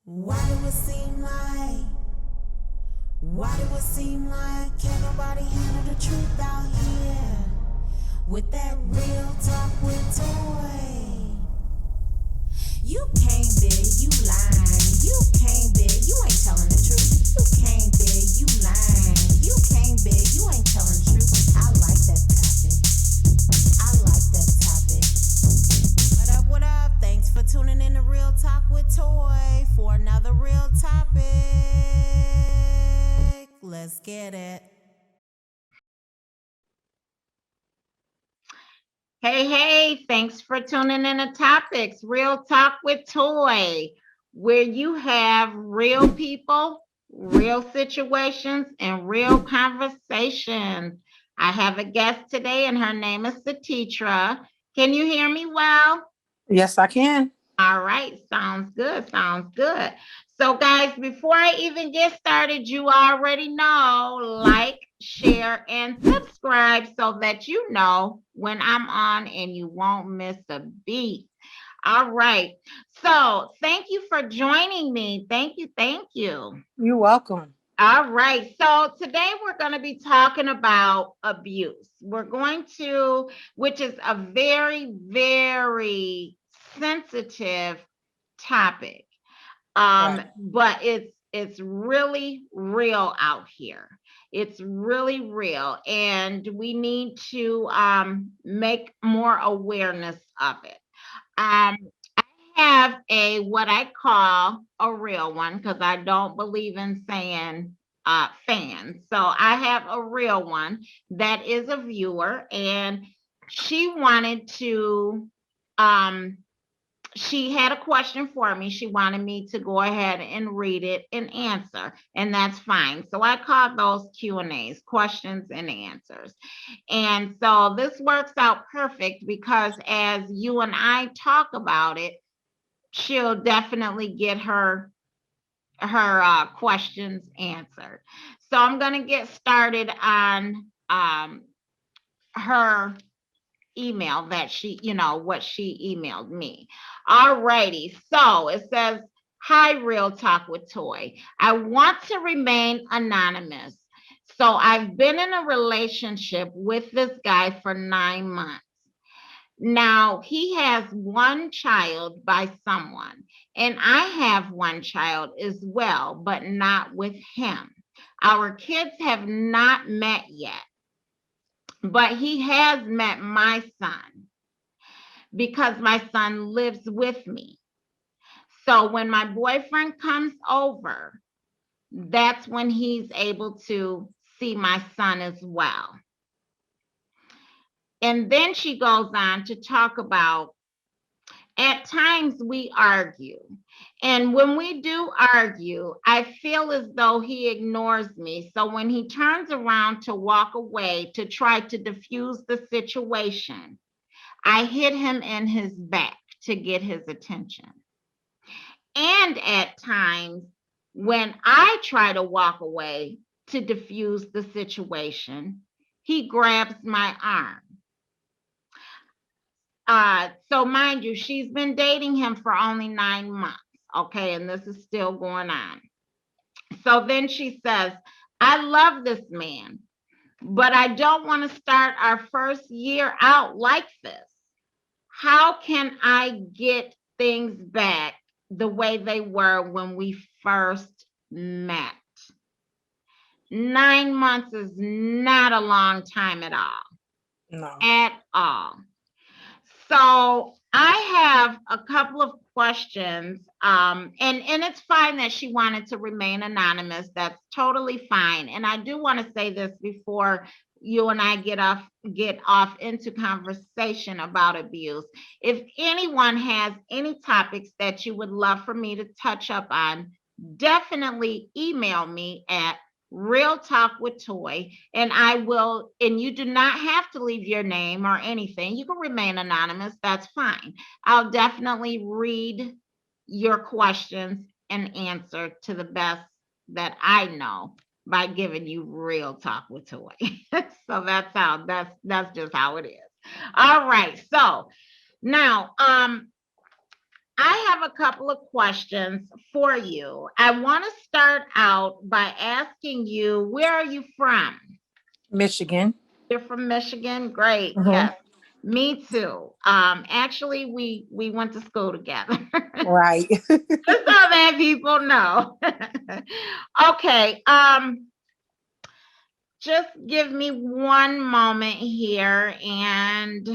Why do it seem like? Why do it seem like can't nobody handle the truth out here? With that real talk with Toy. You came big, you lying. You came big, you ain't telling the truth. You came big, you lying. You came big, you ain't telling the truth. I like that topic. I like that topic. What up, what up? Thanks for tuning in to Real Talk with Toy for another real topic. Let's get it. Hey, thanks for tuning in to Topics, Real Talk with Toy, where you have real people, real situations, and real conversations. I have a guest today, and her name is Setetra. Can you hear me well? Yes, I can. All right, sounds good. Sounds good. So, guys, before I even get started, you already know like, share, and subscribe so that you know when I'm on and you won't miss a beat. All right. So, thank you for joining me. Thank you. Thank you. You're welcome. All right. So today we're going to be talking about abuse. We're going to, which is a very, very sensitive topic. Right. But it's really real out here. It's really real, and we need to make more awareness of it. Um, I have a what I call a real one because I don't believe in saying fans. So I have a real one that is a viewer, and she wanted to um she had a question for me. She wanted me to go ahead and read it and answer, and that's fine. So I call those Q&As, questions and answers. And so this works out perfect because as you and I talk about it, she'll definitely get her questions answered. So I'm going to get started on her email that what she emailed me. All righty. So it says, "Hi, Real Talk with Toy. I want to remain anonymous. So I've been in a relationship with this guy for 9 months. Now he has one child by someone, and I have one child as well, but not with him. Our kids have not met yet, but he has met my son because my son lives with me. So when my boyfriend comes over, that's when he's able to see my son as well." And then she goes on to talk about, "At times we argue. And when we do argue, I feel as though he ignores me. So when he turns around to walk away to try to diffuse the situation, I hit him in his back to get his attention. And at times, when I try to walk away to diffuse the situation, he grabs my arm." So mind you, she's been dating him for only 9 months. Okay, and this is still going on. So then she says, "I love this man, but I don't want to start our first year out like this. How can I get things back the way they were when we first met?" 9 months is not a long time at all. No. At all. So I have a couple of questions, and it's fine that she wanted to remain anonymous. That's totally fine. And I do want to say this before you and I get off into conversation about abuse. If anyone has any topics that you would love for me to touch up on, definitely email me at Real Talk with Toy, and I will. And you do not have to leave your name or anything. You can remain anonymous. That's fine. I'll definitely read your questions and answer to the best that I know by giving you real talk with Toy. So that's just how it is. All right. So now, I have a couple of questions for you. I want to start out by asking you, where are you from? Michigan. You're from Michigan? Great. Hmm. Yes. Me too. Actually, we went to school together. Right. Just so that people know. Okay. Just give me one moment here, and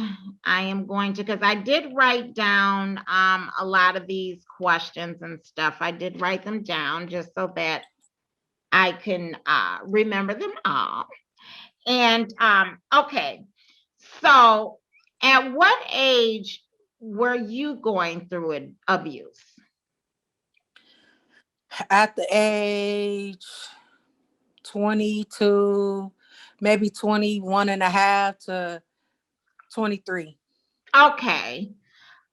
I am going to, because I did write down a lot of these questions and stuff. I did write them down just so that I can remember them all. And okay, so at what age were you going through abuse? At the age 22, maybe 21 and a half to 23. Okay.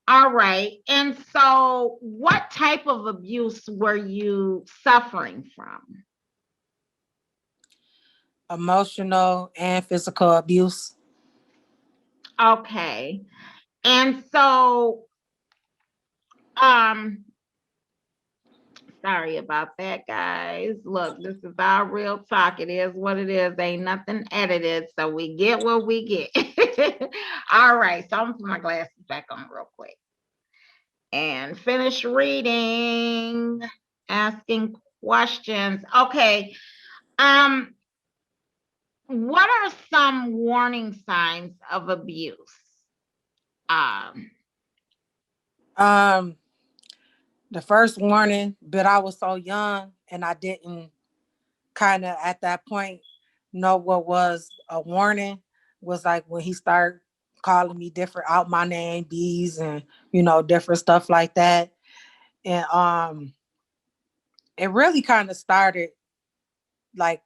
All right. And so, what type of abuse were you suffering from? Emotional and physical abuse. Okay. And so, um, sorry about that, guys. Look, this is our real talk. It is what it is. Ain't nothing edited. So we get what we get. All right. So I'm gonna put my glasses back on real quick and finish reading, asking questions. Okay. Um, what are some warning signs of abuse? Um, Um, the first warning, but I was so young and I didn't kind of at that point know what was a warning, was like when he started calling me different out my name, bees, and different stuff like that. And it really kind of started like,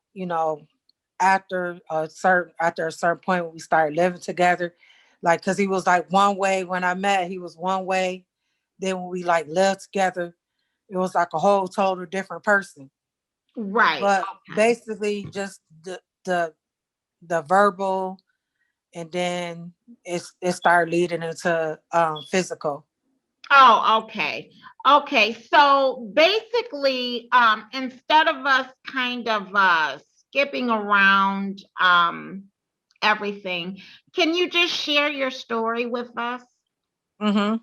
after a certain point when we started living together. Like, because he was like one way when I met, he was one way. Then when we like lived together, it was like a whole total different person. right. But Okay. basically just the verbal, and then it started leading into physical. Oh, okay. Okay. So basically, instead of us kind of skipping around everything, can you just share your story with us? Hmm.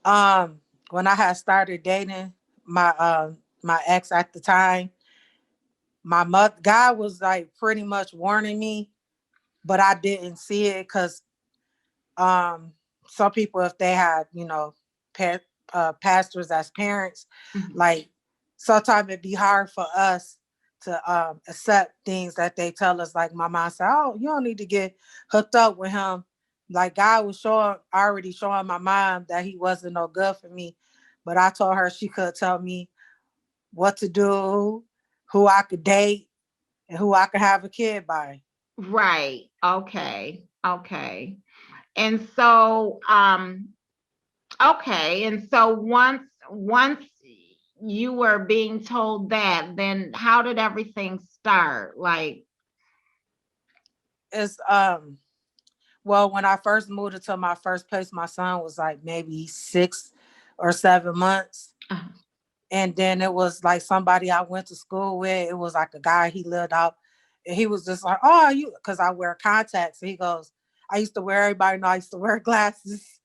um when I had started dating my ex at the time, my mother God was like pretty much warning me, but I didn't see it because um some people, if they had pa- pastors as parents, Mhm. like sometimes it'd be hard for us to accept things that they tell us. Like my mom said, oh, you don't need to get hooked up with him. Like God was already showing my mom that he wasn't no good for me, but I told her she could tell me what to do, who I could date, and who I could have a kid by. Right. Okay. Okay. And so, okay. And so once you were being told that, then how did everything start? Like, It's Well, when I first moved into my first place, my son was like maybe 6 or 7 months. uh, And then it was like somebody I went to school with. It was like a guy he lived out. And he was just like, oh, you, because I wear contacts. And he goes, I used to wear, everybody know I used to wear glasses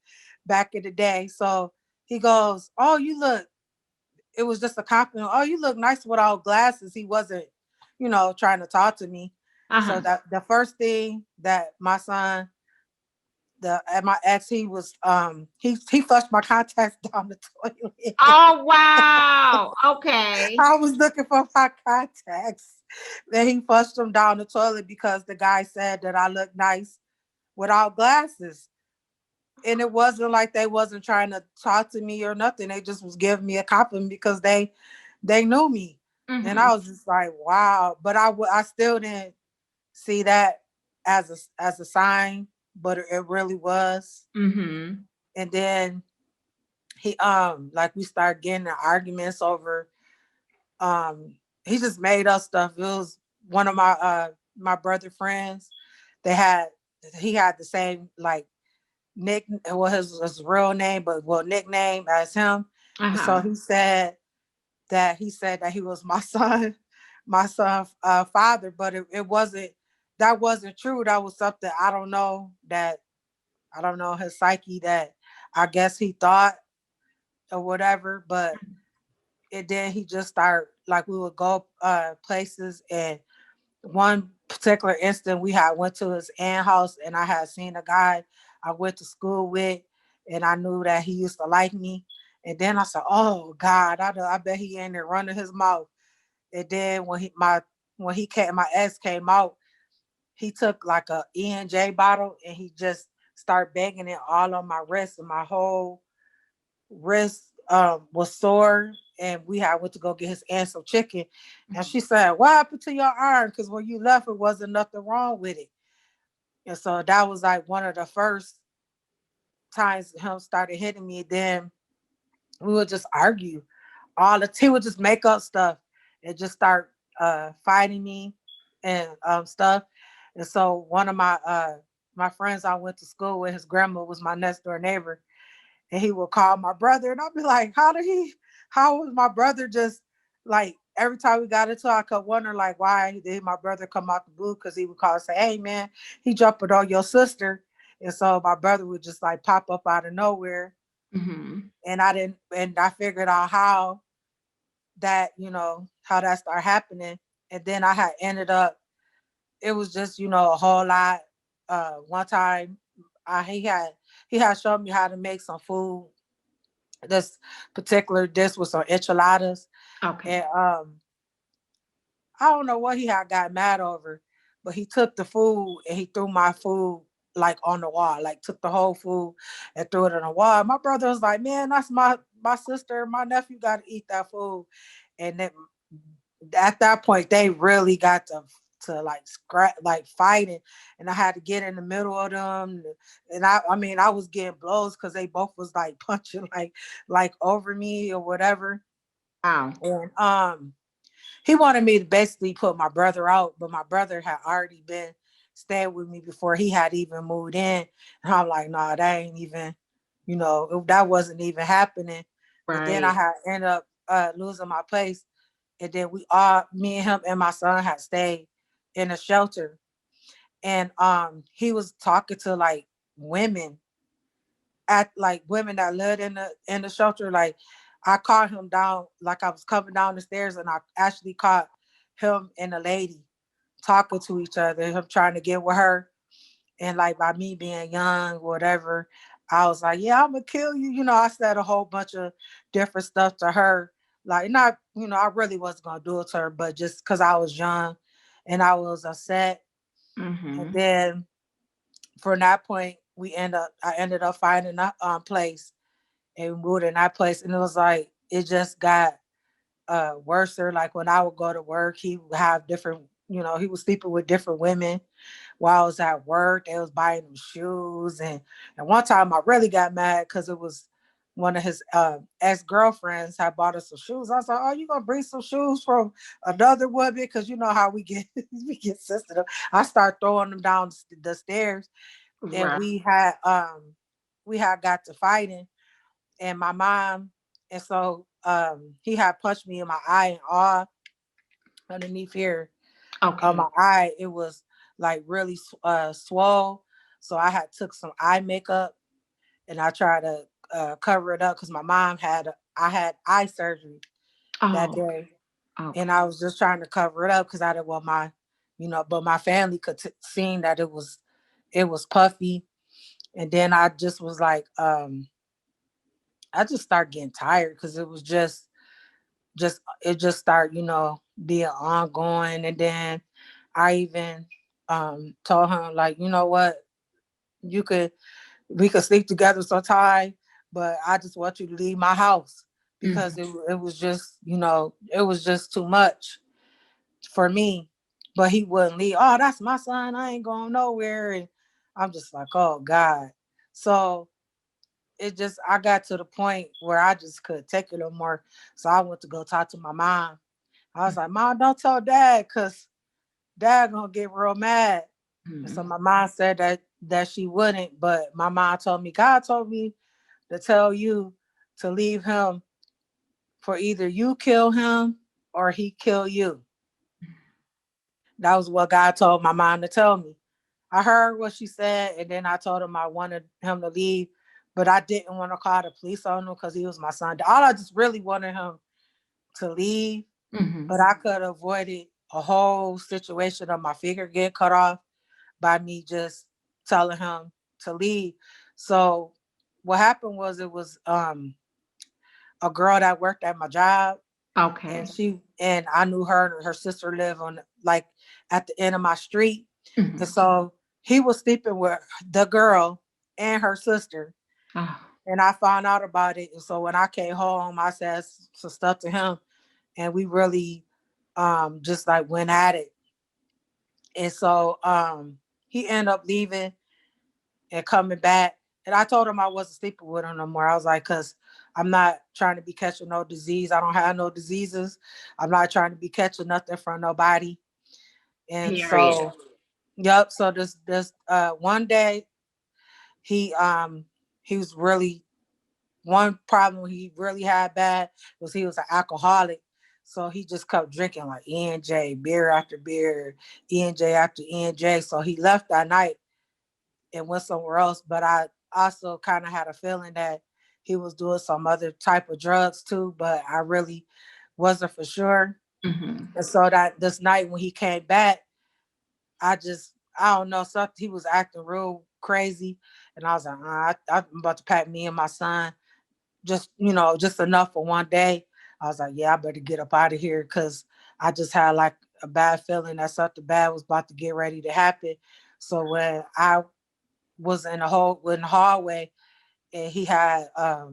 back in the day. So he goes, oh, you look, it was just a compliment. Oh, you look nice without glasses. He wasn't, trying to talk to me. So uh-huh. that the first thing that my son, the at my ex, he was he flushed my contacts down the toilet. Oh, wow. Okay. I was looking for my contacts. Then he flushed them down the toilet because the guy said that I look nice without glasses. And it wasn't like they wasn't trying to talk to me or nothing. They just was giving me a compliment because they knew me. And Mm-hmm. I was just like, wow. But I still didn't see that as a sign, but it really was. Mm-hmm. And then he like we started getting in arguments over um he just made up stuff. It was one of my brother friends. They had he had the same like nick well his real name, but well nickname as him. And so Uh-huh. he said that he was my son, my son father, but it wasn't. That wasn't true. That was something I don't know his psyche that I guess he thought or whatever. But and then he just started like we would go places, and one particular instant we had went to his aunt house, and I had seen a guy I went to school with, and I knew that he used to like me. And then I said, "Oh God, I bet he in there running his mouth." And then when he came, my ex came out, he took like a E&J bottle and he just started banging it all on my wrist, and my whole wrist was sore. And we had went to go get his aunt some chicken, and she said, "What happened to your arm? Because when you left, it wasn't nothing wrong with it." And so that was like one of the first times him started hitting me. Then we would just argue. He would just make up stuff and just start fighting me and stuff. And so one of my friends I went to school with, his grandma was my next door neighbor, and he would call my brother, and I'd be like, how was my brother just like every time we got into it, I could wonder like why did my brother come out the blue, because he would call and say, "Hey man, he jumping on your sister." And so my brother would just like pop up out of nowhere, Mm-hmm. and I figured out how how that started happening. And then I had ended up, it was just, a whole lot. One time he had shown me how to make some food. This particular dish was some enchiladas. Okay. And I don't know what he had got mad over, but he took the food and he threw my food like on the wall, like took the whole food and threw it on the wall. My brother was like, "Man, that's my sister, my nephew got to eat that food." And then at that point, they really got to like scrap, like fighting, and I had to get in the middle of them. And I mean, I was getting blows because they both was like punching like over me or whatever. Wow. And he wanted me to basically put my brother out, but my brother had already been staying with me before he had even moved in. And I'm like, "Nah, that ain't even, that wasn't even happening." And then I Right. had ended up losing my place. And then me and him and my son had stayed in a shelter. And he was talking to like women women that lived in the shelter. Like I caught him down, like I was coming down the stairs, and I actually caught him and a lady talking to each other, him trying to get with her. And like by me being young, whatever, I was like, "Yeah, I'm gonna kill you." I said a whole bunch of different stuff to her. Like not, I really wasn't gonna do it to her, but just because I was young and I was upset. And Mm-hmm. then from that point, I ended up finding a place and moved in that place. And it was like it just got worse. Like when I would go to work, he would have different, he was sleeping with different women while I was at work. They was buying him shoes. And one time I really got mad because it was one of his ex-girlfriends had bought us some shoes. I was like, "Oh, you gonna bring some shoes from another woman?" Because you know how we get we get sensitive. I start throwing them down the stairs, and Right. we had got to fighting, and my mom, and so he had punched me in my eye, and all underneath here on Okay. my eye, it was like really swole. So I had took some eye makeup, and I tried to cover it up because my mom I had eye surgery that Oh, day, and okay. I was just trying to cover it up because I didn't want but my family could seen that it was puffy. And then I just was like, I just started getting tired because it was just started, being ongoing. And then I even told him like, "You know what, you could we could sleep together sometime, but I just want you to leave my house because Mm-hmm. it was just, it was just too much for me." But he wouldn't leave. "Oh, that's my son. I ain't going nowhere." And I'm just like, "Oh God." So I got to the point where I just couldn't take it no more. So I went to go talk to my mom. I was like, "Mom, don't tell dad because dad gonna get real mad." And so Mm-hmm. my mom said that that she wouldn't, but my mom told me, God told me to tell you to leave him for either you kill him or he kill you. That was what God told my mom to tell me. I heard what she said, and then I told him I wanted him to leave, but I didn't want to call the police on him because he was my son. All I just really wanted him to leave, Mhm. but I could have avoided a whole situation of my finger get cut off by me just telling him to leave. So what happened was it was a girl that worked at my job, and Okay. I knew her and her sister lived on like at the end of my street. And Mhm. so he was sleeping with the girl and her sister. Oh. And I found out about it. And so when I came home, I said some stuff to him, and we really just like went at it. And so he ended up leaving and coming back. And I told him I wasn't sleeping with him no more. I was like, because I'm not trying to be catching no disease. I don't have no diseases. I'm not trying to be catching nothing from nobody. And Period. so, yep. So this one day he was really, one problem he really had bad was he was an alcoholic. So he just kept drinking like E&J, beer after beer, E&J after E&J. So he left that night and went somewhere else. But I also kind of had a feeling that he was doing some other type of drugs too, but I really wasn't for sure. Mhm. And so that this night when he came back, I don't know, something, he was acting real crazy. And I was like, I'm about to pack me and my son, just, just enough for one day. I was like, yeah, I better get up out of here because I just had like a bad feeling that something bad was about to get ready to happen. So when I was in the hallway, and he had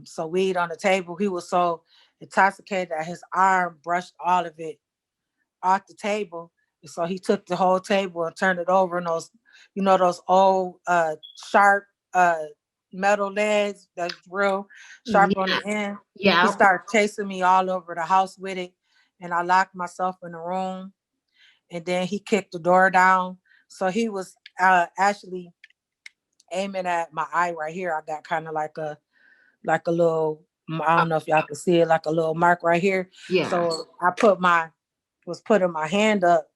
some weed on the table. He was so intoxicated that his arm brushed all of it off the table. And so he took the whole table and turned it over, and those, those old sharp uh metal legs that's real sharp on Yeah. the end. He Yep. started chasing me all over the house with it, and I locked myself in the room, and then he kicked the door down. So he was actually aiming at my eye right here. I got kind of like a little, I don't know if y'all can see it, like a little mark right here. Yeah. So I was putting my hand up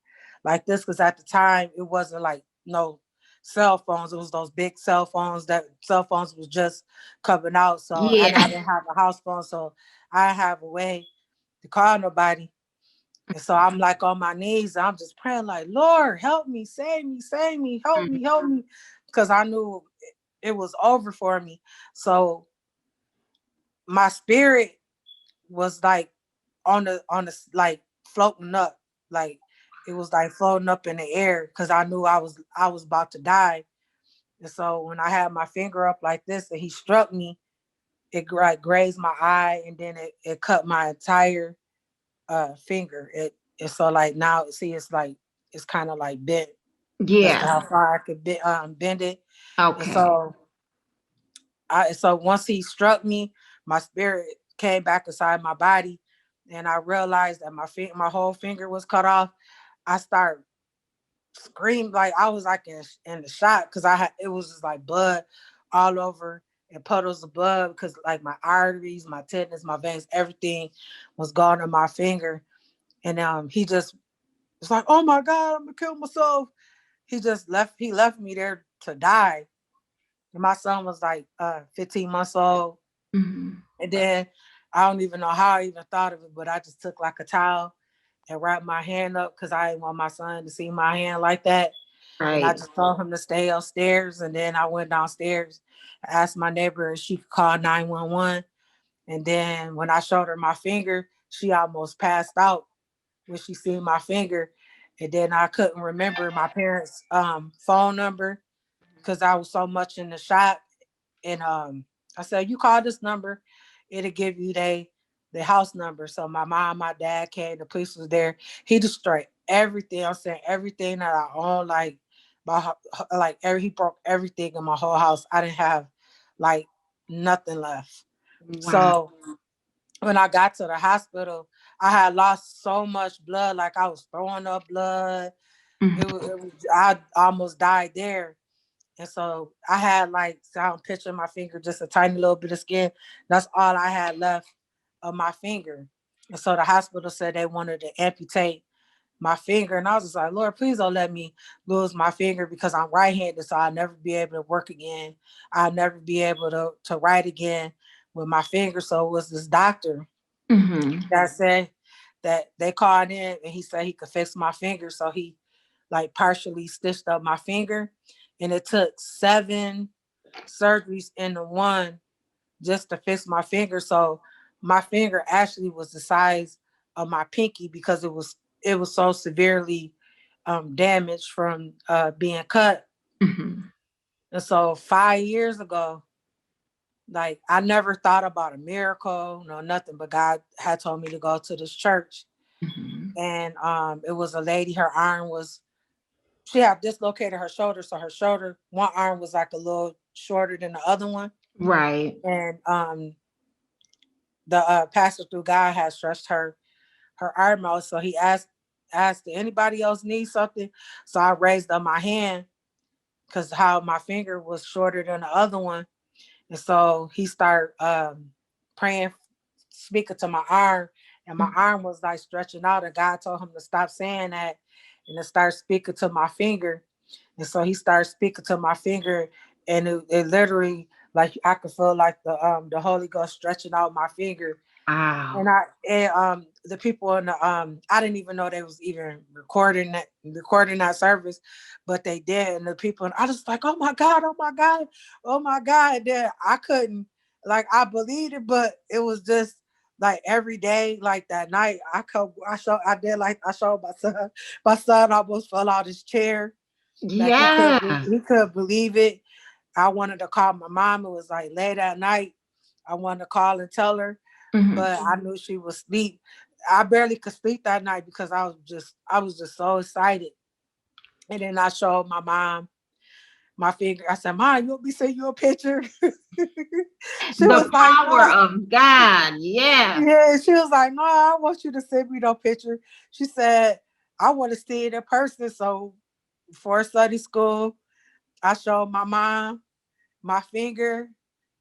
like this because at the time it wasn't like no cell phones. It was those big cell phones that cell phones was just coming out. So, and I Yeah. didn't have a house phone. So I didn't have a way to call nobody. And so I'm like on my knees. I'm just praying like, Lord, help me, save me, Mhm. help me. Because I knew it was over for me. So my spirit was like on the like floating up, like it was like floating up in the air because I knew I was about to die. And so when I had my finger up like this and he struck me, it like grazed my eye, and then it cut my entire finger. It so like now see it's like it's kind of like bent as to Yeah. how far I could bend it. And Okay. so once he struck me, my spirit came back inside my body, and I realized that my whole finger was cut off. I started screaming like I was like in the shock because it was just like blood all over and puddles of blood because like my arteries, my tendons, my veins, everything was gone in my finger. And he just was like, "Oh my God, I'm gonna kill myself." He left me there to die. And my son was like 15 months old. Mhm. And then I don't even know how I even thought of it, but I just took like a towel and wrapped my hand up because I didn't want my son to see my hand like that. And I Right. just told him to stay upstairs. And then I went downstairs, asked my neighbor if she could call 911. And then when I showed her my finger, she almost passed out when she seen my finger. And then I couldn't remember my parents' phone number because I was so much in the shock. And I said, you call this number, it'll give you the house number. So my mom, my dad came, the police was there. He destroyed everything. I'm saying everything that I own, he broke everything in my whole house. I didn't have like nothing left. Wow. So when I got to the hospital, I had lost so much blood, like I was throwing up blood. Mhm. I almost died there. And so I had like, so I'm picturing my finger, just a tiny little bit of skin. That's all I had left of my finger. And so the hospital said they wanted to amputate my finger. And I was just like, Lord, please don't let me lose my finger because I'm right-handed. So I'll never be able to work again. I'll never be able to write again with my finger. So it was this doctor Mm-hmm. that said that they called in and he said he could fix my finger. So he like partially stitched up my finger. And it took 7 surgeries into one just to fix my finger. So my finger actually was the size of my pinky because it was so severely damaged from being cut. Mm-hmm. And so 5 years ago, like I never thought about a miracle, no nothing, but God had told me to go to this church. Mm-hmm. And it was a lady, her arm was, she had dislocated her shoulder. So her shoulder, one arm was like a little shorter than the other one. Right. And the pastor through God had stretched her arm out. So he asked, did anybody else need something? So I raised up my hand because how my finger was shorter than the other one. And so he started praying, speaking to my arm, and my arm was like stretching out. And God told him to stop saying that and to start speaking to my finger. And so he started speaking to my finger, and it literally like I could feel like the Holy Ghost stretching out my finger. And Wow. the people in the I didn't even know they was even recording that service, but they did. And the people, and I was like, oh my God, oh my God, oh my God. And then I couldn't, like, I believed it, but it was just like every day, like that night, I showed my son almost fell out his chair. Like Yeah. he could believe it. I wanted to call my mom. It was like late at night. I wanted to call and tell her, Mm-hmm. but I knew she was asleep. I barely could sleep that night because I was just so excited. And then I showed my mom my finger. I said, Mom, you want me to send you a picture? She The was like, power no. of God. Yes. Yeah, she was like, no, I don't want you to send me no picture. She said, I want to see it in person. So for study school, I showed my mom my finger,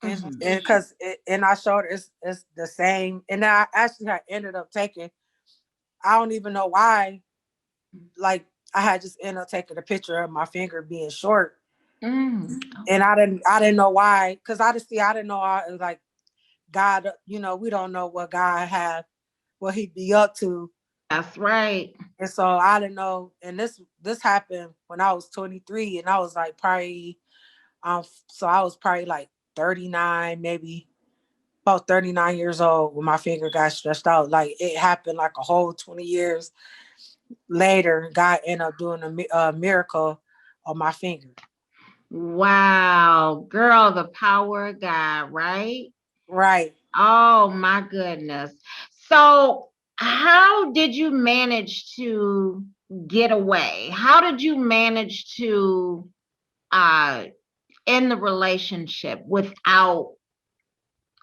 and Mm-hmm. because and I showed her it's the same. And I actually had ended up taking, I don't even know why, like I had just ended up taking a picture of my finger being short. Mm. And I didn't know why, because I didn't know, like God, we don't know what God had, what he'd be up to. That's right. And so I didn't know. And this happened when I was 23, and I was like probably so I was probably like 39, maybe about 39 years old when my finger got stretched out. Like it happened like a whole 20 years later. God ended up doing a miracle on my finger. Wow. Girl, the power of God, right? Right. Oh my goodness. So, how did you manage to get away? How did you manage to uh end the relationship without,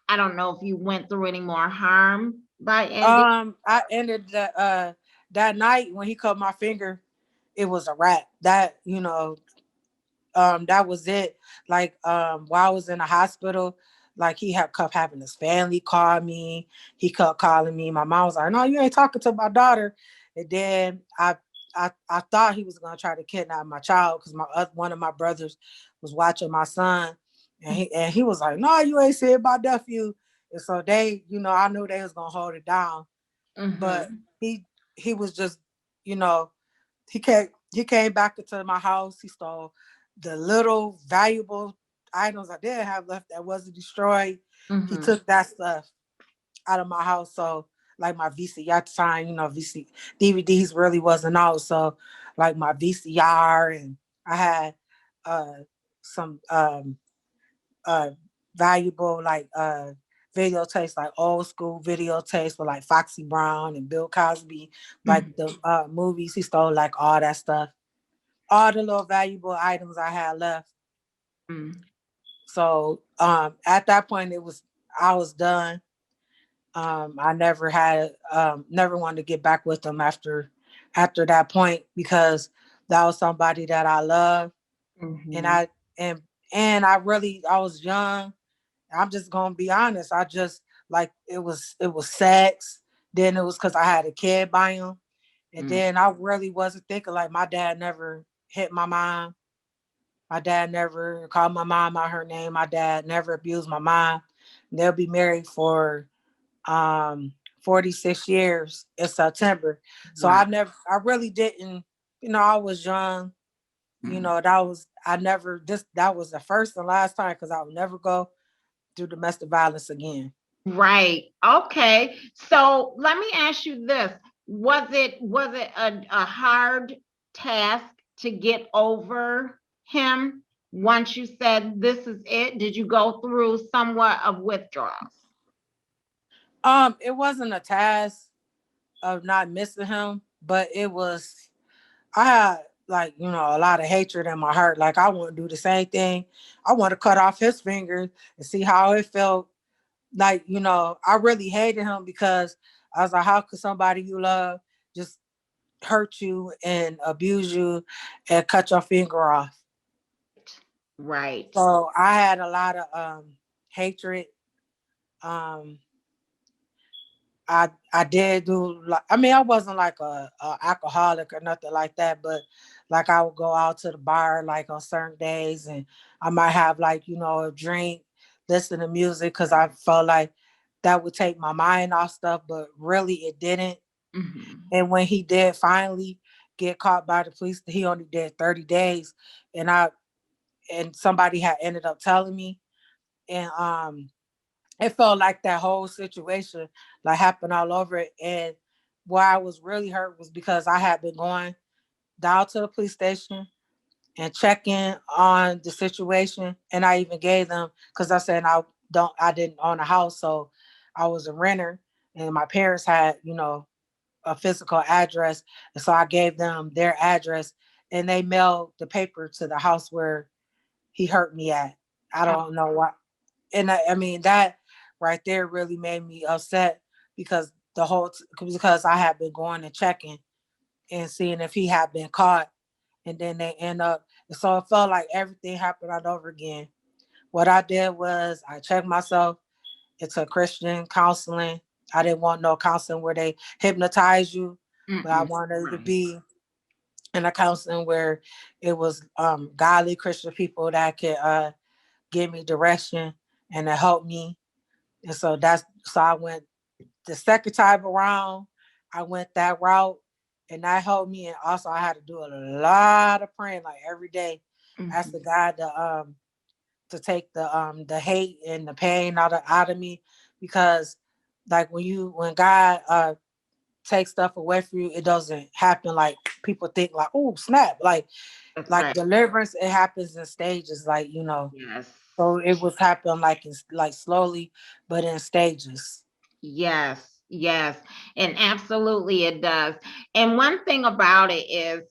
I don't know if you went through any more harm by ending? I ended that night when he cut my finger, it was a wrap. That was it. Like while I was in the hospital, like he had kept having his family call me. He kept calling me. My mom was like, no, you ain't talking to my daughter. And then I thought he was gonna try to kidnap my child because one of my brothers was watching my son, and he was like, no, you ain't said my nephew. And so I knew they was gonna hold it down. But Mm-hmm. he was just, you know, he came back into my house. He stole the little valuable items I did have left that wasn't destroyed. He Mm-hmm. took that stuff out of my house. So like my VCR at the time, DVDs really wasn't out. So like my VCR, and I had uh some uh valuable like videotapes, like old school videotapes with like Foxy Brown and Bill Cosby, like the movies. He stole like all that stuff, all the little valuable items I had left. Mm-hmm. So at that point I was done. I never wanted to get back with him after that point because that was somebody that I loved. And Mm-hmm. I and I was young. I'm just gonna be honest. I just like it was sex. Then it was because I had a kid by him, and Mm. then I really wasn't thinking like my dad never hit my mom. My dad never called my mom out her name. My dad never abused my mom. They'll be married for um 46 years in September. So Wow. I really didn't, I was young, Mhm. I never this that was the first and last time because I would never go through domestic violence again. Right. Okay. So let me ask you this. Was it a hard task to get over him once you said this is it? Did you go through somewhat of withdrawals? It wasn't a task of not missing him, but it was I had like, a lot of hatred in my heart. Like I want to do the same thing. I want to cut off his fingers and see how it felt. Like, I really hated him because I was like, how could somebody you love just hurt you and abuse you and cut your finger off? Right. So I had a lot of hatred. Um I did do like I wasn't like a alcoholic or nothing like that, but like I would go out to the bar like on certain days and I might have like, a drink, listen to music because I felt like that would take my mind off stuff, but really it didn't. Mhm. And when he did finally get caught by the police, he only did 30 days. And somebody had ended up telling me. And it felt like that whole situation like happened all over it. And where I was really hurt was because I had been going down to the police station and checking on the situation. And I even gave them because I said I didn't own a house, so I was a renter, and my parents had a physical address, and so I gave them their address, and they mailed the paper to the house where he hurt me at. I Oh, don't know why, and I mean that right there really made me upset because because I had been going and checking and seeing if he had been caught, and then they end up. So it felt like everything happened all over again. What I did was I checked myself into Christian counseling. I didn't want no counseling where they hypnotize you, but I mm-mm. wanted to Right. be in a counseling where it was godly Christian people that could give me direction and to help me. And so I went the second time around, I went that route and that helped me. And also I had to do a lot of praying like every day. Ask the Mhm. God to take the hate and the pain out of me because like when God takes stuff away from you, it doesn't happen like people think like, oh snap. That's Like right. deliverance, it happens in stages, Yes. so it was happening like like slowly, but in stages. Yes, yes, and absolutely it does. And one thing about it is,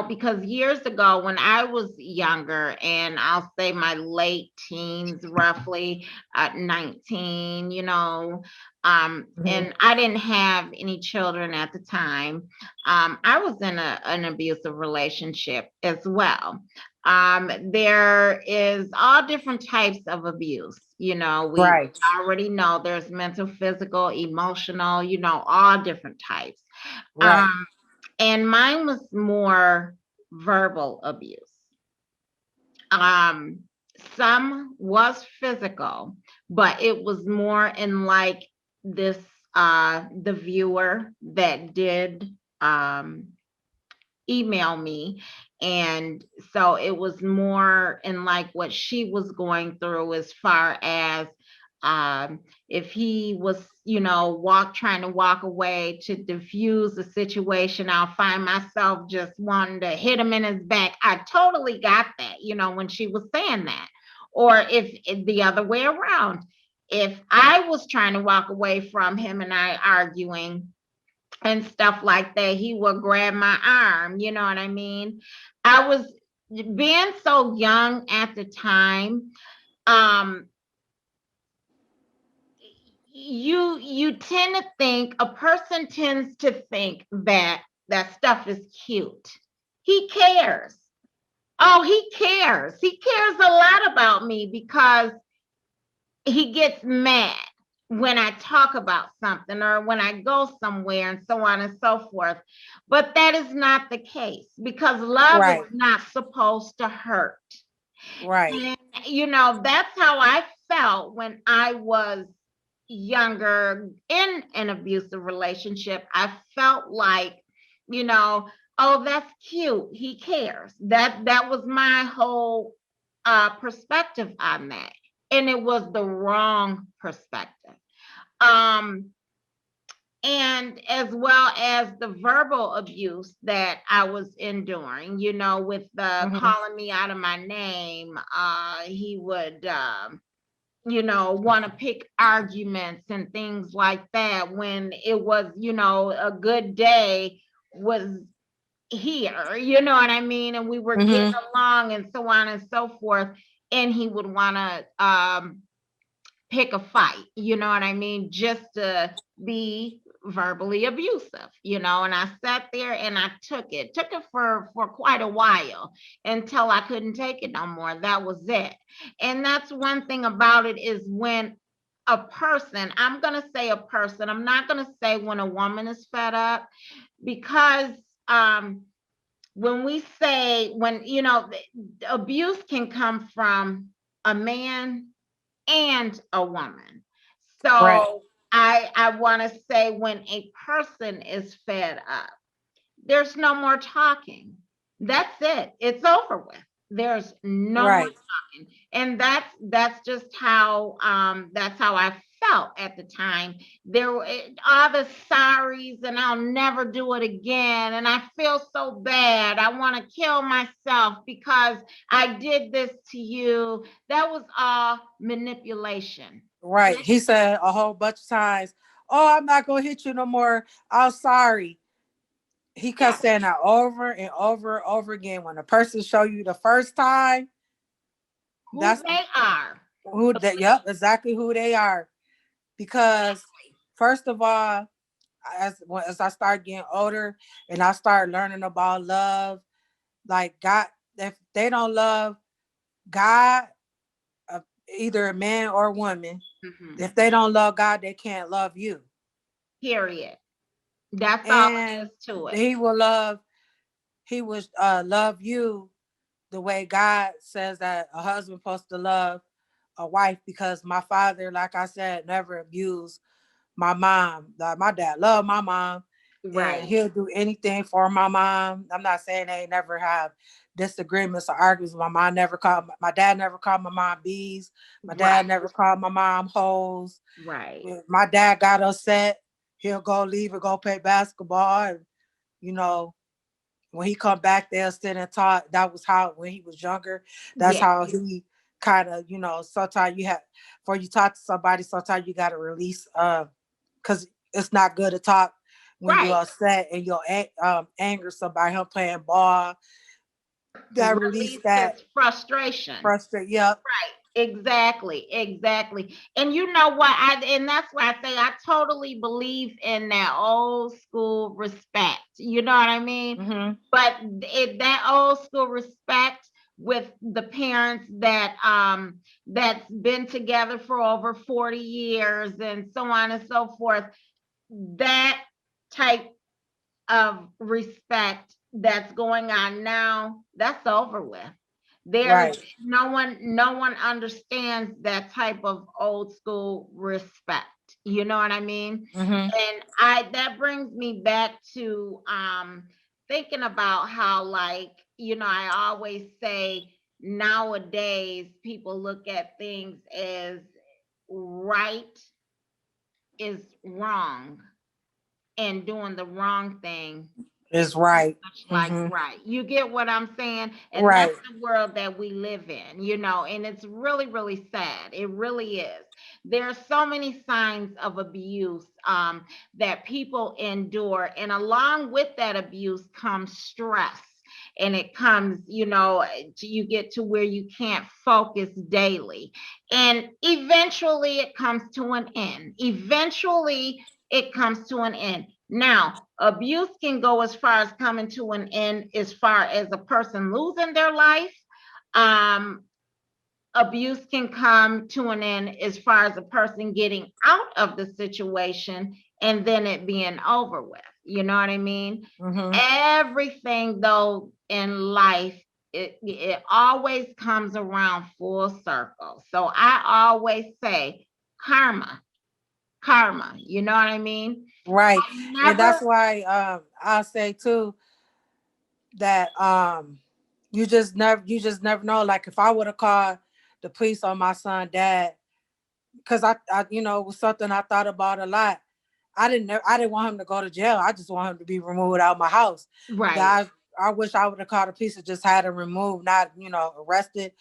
because years ago when I was younger, and I'll say my late teens, roughly at 19, Mhm. and I didn't have any children at the time. I was in an abusive relationship as well. There is all different types of abuse. We Right, already know there's mental, physical, emotional, all different types. right, Um, and mine was more verbal abuse. Um, some was physical, but it was more in like this the viewer that did email me. And so it was more in like what she was going through as far as if he was, trying to walk away to diffuse the situation, I'll find myself just wanting to hit him in his back. I totally got that, when she was saying that. Or if the other way around, if I was trying to walk away from him and I arguing, and stuff like that, he would grab my arm, you know what I mean? I was being so young at the time. um you tend to think, a person tends to think that that stuff is cute. He cares. Oh, he cares. He cares a lot about me because he gets mad when I talk about something or when I go somewhere and so on and so forth. But that is not the case because love is Right. not supposed to hurt. Right. And, that's how I felt when I was younger in an abusive relationship. I felt like, you know, oh, that's cute. He cares. That was my whole perspective on that. And it was the wrong perspective. Um, and as well as the verbal abuse that I was enduring, with the Hmm. calling me out of my name, he would, want to pick arguments and things like that when it was, a good day was here, you know what I mean? And we were getting Hmm. along and so on and so forth. And he would want to pick a fight, you know what I mean? Just to be verbally abusive, and I sat there and I took it for quite a while until I couldn't take it no more. That was it. And that's one thing about it is when a person, I'm going to say a person, I'm not going to say when a woman is fed up because um when we say when abuse can come from a man and a woman. Right. So I want to say when a person is fed up, there's no more talking. That's it. It's over with. There's no more Right. talking. And that's how I felt at the time. There were all the sorries and I'll never do it again. And I feel so bad. I want to kill myself because I did this to you. That was all manipulation. Right. He said a whole bunch of times, "Oh, I'm not gonna hit you no more. I'm sorry." He kept Yeah, saying that over and over and over again. When a person show you the first time, who that's they are. who that. Yep, exactly who they are. Because first of all, as I start getting older and I start learning about love, like God, if they don't love God, uh, either a man or a woman, Mhm. if they don't love God, they can't love you. Period. That's all it is And to it. he will love, he will love you the way God says that a husband supposed to love a wife. Because my father, like I said, never abused my mom. Like my dad loved my mom, and Right. he'll do anything for my mom. I'm not saying they never have disagreements or arguments. My dad never called my mom bees. My dad Right. never called my mom hoes. Right. If my dad got upset, he'll go leave and go play basketball. And, you know, when he come back, they'll sit and talk. That was how when he was younger. That's Yeah. how he kind of, sometimes you have before you talk to somebody, sometimes you gotta release because it's not good to talk when you're Right. upset and you're anger somebody, him playing ball. That release Release that his frustration. frustrate. Yep. Exactly. Exactly. And you know what? And that's why I say I totally believe in that old school respect. You know what I mean? Hmm. But that old school respect with the parents that's been together for over 40 years and so on and so forth, that type of respect that's going on now, that's over with. There's Right. no one understands that type of old school respect. You know what I mean? Hmm. And I that brings me back to thinking about how, like, I always say nowadays people look at things as right is wrong and doing the wrong thing It's right. much like Hmm. right. You get what I'm saying? And that's Right. the world that we live in, and it's really, really sad. It really is. There are so many signs of abuse that people endure. And along with that abuse comes stress. And it comes, you get to where you can't focus daily. And eventually it comes to an end. Eventually it comes to an end. Now, abuse can go as far as coming to an end, as far as a person losing their life. Um, Abuse can come to an end as far as a person getting out of the situation and then it being over with. You know what I mean? Mm-hmm. Everything, though, in life, it always comes around full circle. So I always say karma, karma. You know what I mean? Right. I And that's never, why I'll say too that you just never know. Like if I would have called the police on my son dad, because it was something I thought about a lot. I didn't want him to go to jail. I just want him to be removed out of my house. right. That I wish I would have called the police and just had him removed, not arrested.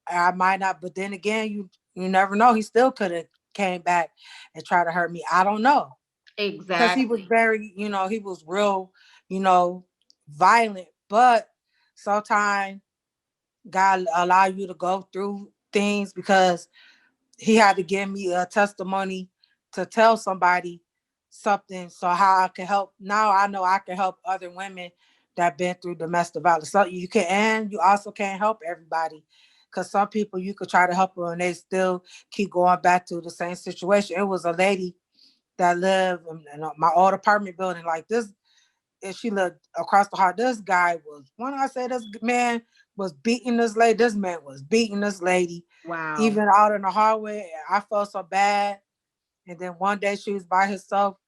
I might not, but then again, you never know. He still could have came back and tried to hurt me. I don't know, because he was Exactly. very, he was real, you know, violent. But sometimes God allow you to go through things because he had to give me a testimony to tell somebody something, so how I can help. Now I know I can help other women that been through domestic violence. So you can, and you also can't help everybody, because some people you could try to help them and they still keep going back to the same situation. It was a lady that lived in my old apartment building like this, and she lived across the hall. This guy was, when I say this man was beating this lady, this man was beating this lady, Wow. even out in the hallway. I felt so bad. And then one day she was by herself.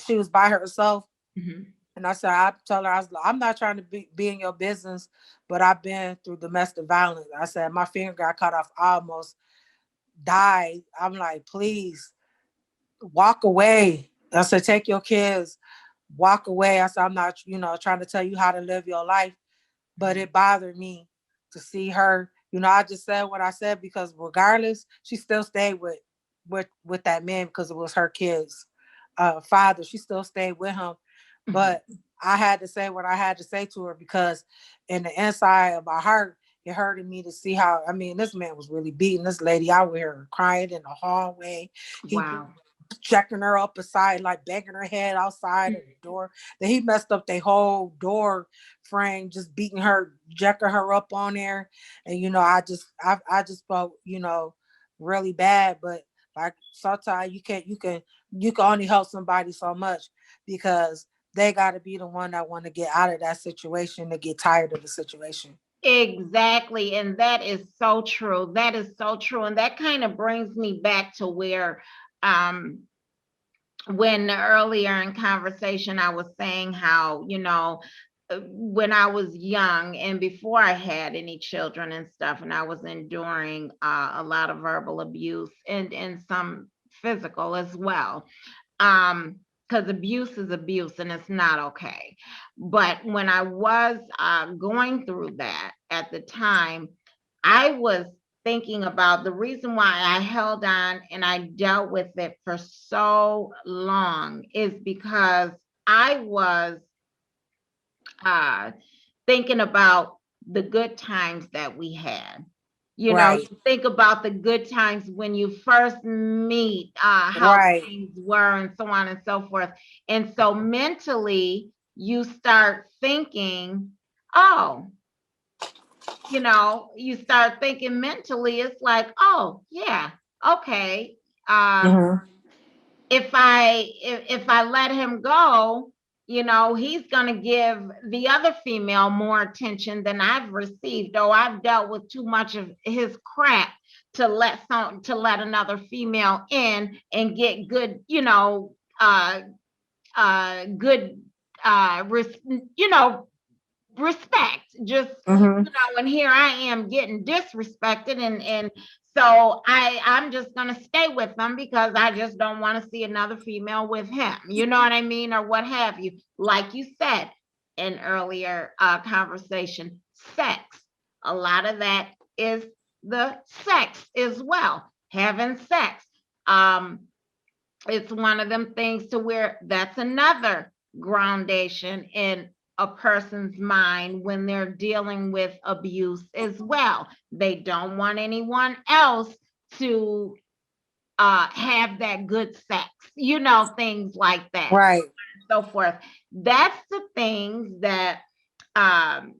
She was by herself. Mhm. And I told her, I was like, I'm not trying to be in your business, but I've been through domestic violence. I said, my finger got cut off, I almost died. I'm like, please walk away. I said, take your kids, walk away. I said, I'm not, trying to tell you how to live your life, but it bothered me to see her. I just said what I said because regardless, she still stayed with that man because it was her kids' father. She still stayed with him, Mhm. but I had to say what I had to say to her because in the inside of my heart, it hurted me to see how. I mean, this man was really beating this lady out with her, crying in the hallway. He Wow. checking her up beside, like banging her head outside of the door. Then he messed up the whole door frame, just beating her, jacking her up on there. And I just felt, really bad. But like sometimes you can only help somebody so much because they gotta be the one that want to get out of that situation, to get tired of the situation. Exactly. And that is so true. That is so true. And that kind of brings me back to where, um, when earlier in conversation I was saying how, when I was young and before I had any children and stuff, and I was enduring a lot of verbal abuse and some physical as well. Because abuse is abuse and it's not okay. But when I was going through that at the time, I was thinking about the reason why I held on and I dealt with it for so long is because I was uh, thinking about the good times that we had. Right, You think about the good times when you first meet, how right. things were, and so on and so forth. And so mentally, you start thinking, oh, you start thinking mentally, it's like, oh, yeah, okay. Um, Hmm. if I let him go, he's going to give the other female more attention than I've received. Or I've dealt with too much of his crap to let another female in and get good, good, you know, respect. Just, Hmm. and here I am getting disrespected, and so I'm just gonna stay with them because I just don't want to see another female with him. You know what I mean, or what have you. Like you said in earlier conversation, sex. A lot of that is the sex as well. Having sex. Um, it's one of them things to where that's another groundation in a person's mind when they're dealing with abuse as well. They don't want anyone else to have that good sex, you know, things like that, Right. so forth. That's the things that um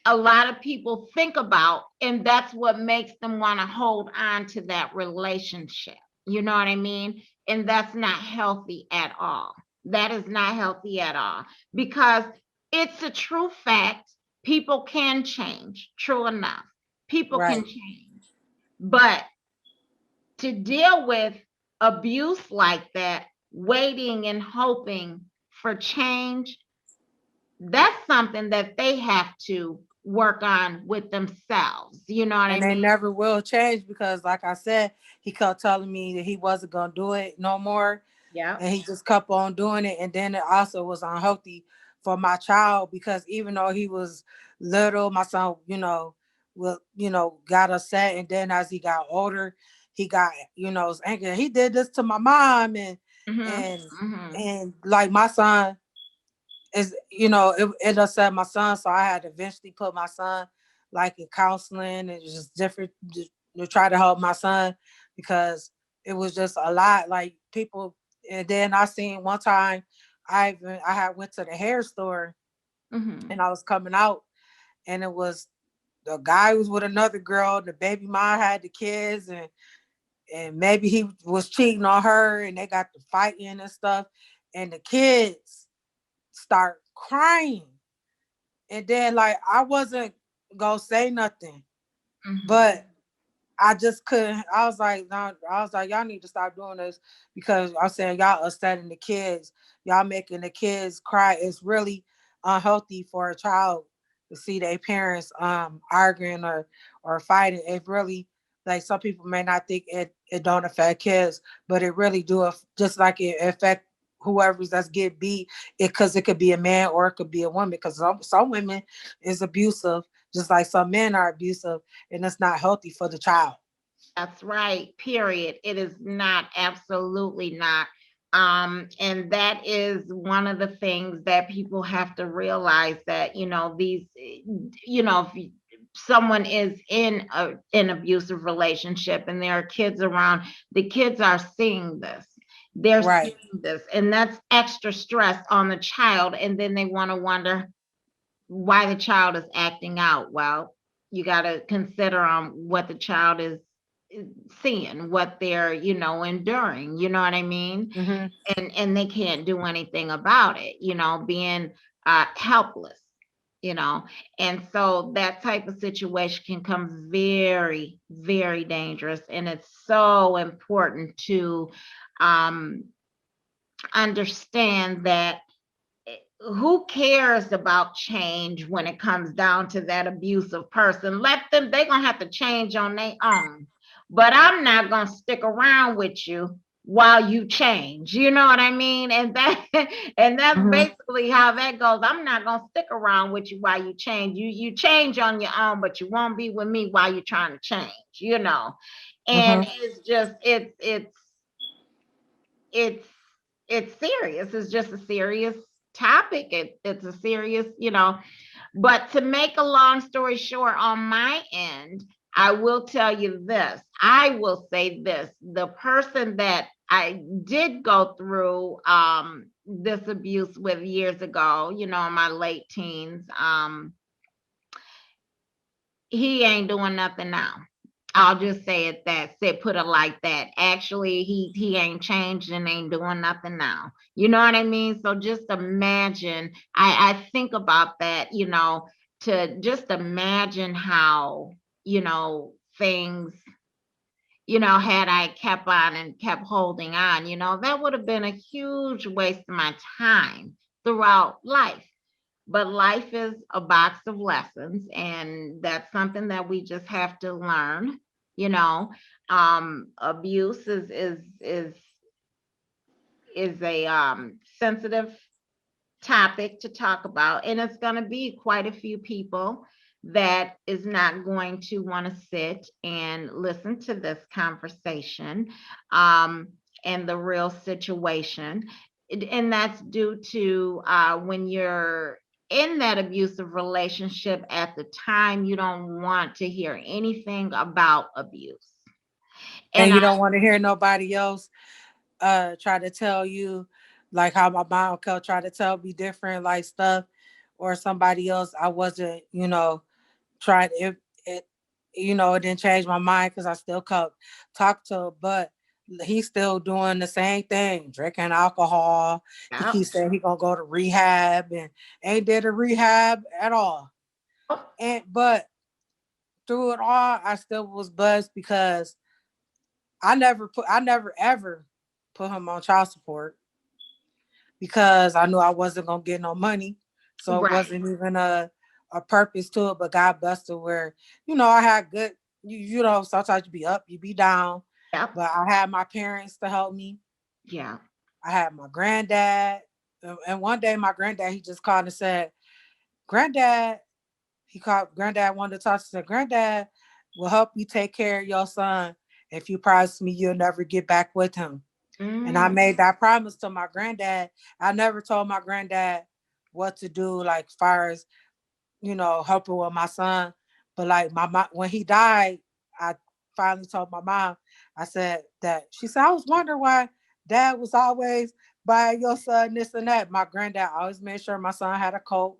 a lot of people think about, and that's what makes them want to hold on to that relationship. You know what I mean? And that's not healthy at all. That is not healthy at all, because it's a true fact. People can change. True enough. People can Right. change. But to deal with abuse like that, waiting and hoping for change, that's something that they have to work on with themselves. You know what I And they mean? never will change because, like I said, he kept telling me that he wasn't gonna do it no more, Yep. and he just kept on doing it. And then it also was unhealthy for my child because even though he was little, my son, got upset, and then as he got older, he got, was angry. He did this to my mom, and Mhm. and Mhm. and like my son is, it upset my son, so I had to eventually put my son like in counseling and just different to try to help my son because it was just a lot. Like people, and then I seen one time I had went to the hair store and Mhm. I was coming out and it was the guy was with another girl, the baby mom had the kids, and maybe he was cheating on her and they got to fighting and stuff, and the kids start crying. And then like I wasn't gonna say nothing, Mhm. but I just couldn't. I was like, no, I was like, y'all need to stop doing this because I'm saying y'all upsetting the kids. Y'all making the kids cry. It's really unhealthy for a child to see their parents arguing or fighting. It really, like, some people may not think it don't affect kids, but it really do. Just like it affect whoever's that's get beat, because it could be a man or it could be a woman, because some women is abusive just like some men are abusive, and it's not healthy for the child. That's right. Period. It is not. Absolutely not. And that is one of the things that people have to realize, that, if someone is in an abusive relationship and there are kids around, the kids are seeing this. They're Right. seeing this, and that's extra stress on the child. And then they want to wonder why the child is acting out. Well, you got to consider what the child is seeing, what they're, enduring. You know what I mean? Mm-hmm. And they can't do anything about it. Being helpless. You know, and so that type of situation can come very, very dangerous, and it's so important to um, understand that who cares about change when it comes down to that abusive person? Let them, they're going to have to change on their own. But I'm not going to stick around with you while you change. You know what I mean? And that and that's Mm-hmm. basically how that goes. I'm not going to stick around with you while you change. You change on your own, but you won't be with me while you're trying to change. And Mm-hmm. it's just it's it's serious. It's just a serious topic. It's a serious. But to make a long story short, on my end, I will tell you this. I will say this. The person that I did go through this abuse with years ago, in my late teens, he ain't doing nothing now. I'll just say it put it like that. Actually, he ain't changed and ain't doing nothing now. You know what I mean? So just imagine, I think about that, to just imagine how, things, had I kept on and kept holding on, that would have been a huge waste of my time throughout life. But life is a box of lessons, and that's something that we just have to learn. You know, abuse is a sensitive topic to talk about, and it's going to be quite a few people that is not going to want to sit and listen to this conversation, um, and the real situation. And that's due to when you're in that abusive relationship at the time, you don't want to hear anything about abuse. And And you don't want to hear nobody else try to tell you, like how my mom could try to tell me different like stuff, or somebody else. I wasn't, tried it, it didn't change my mind because I still could talk to him, but he's still doing the same thing, drinking alcohol. He yep. keeps saying he gonna go to rehab and ain't did a rehab at all. And but through it all, I still was buzzed because I never ever put him on child support because I knew I wasn't gonna get no money. So it Right. wasn't even a purpose to it. But God blessed it where, I had good sometimes you be up, you be down. Yep. But I had my parents to help me. Yeah. I had my granddad. And one day my granddad, he just called and said, Granddad, he called granddad wanted to talk to said, Granddad will help you take care of your son if you promise me you'll never get back with him. And I Mm, made that promise to my granddad. I never told my granddad what to do, like as far as, helping with my son. But like my mom, when he died, I finally told my mom, I said that she said, I was wondering why dad was always buying your son this and that. My granddad always made sure my son had a coat,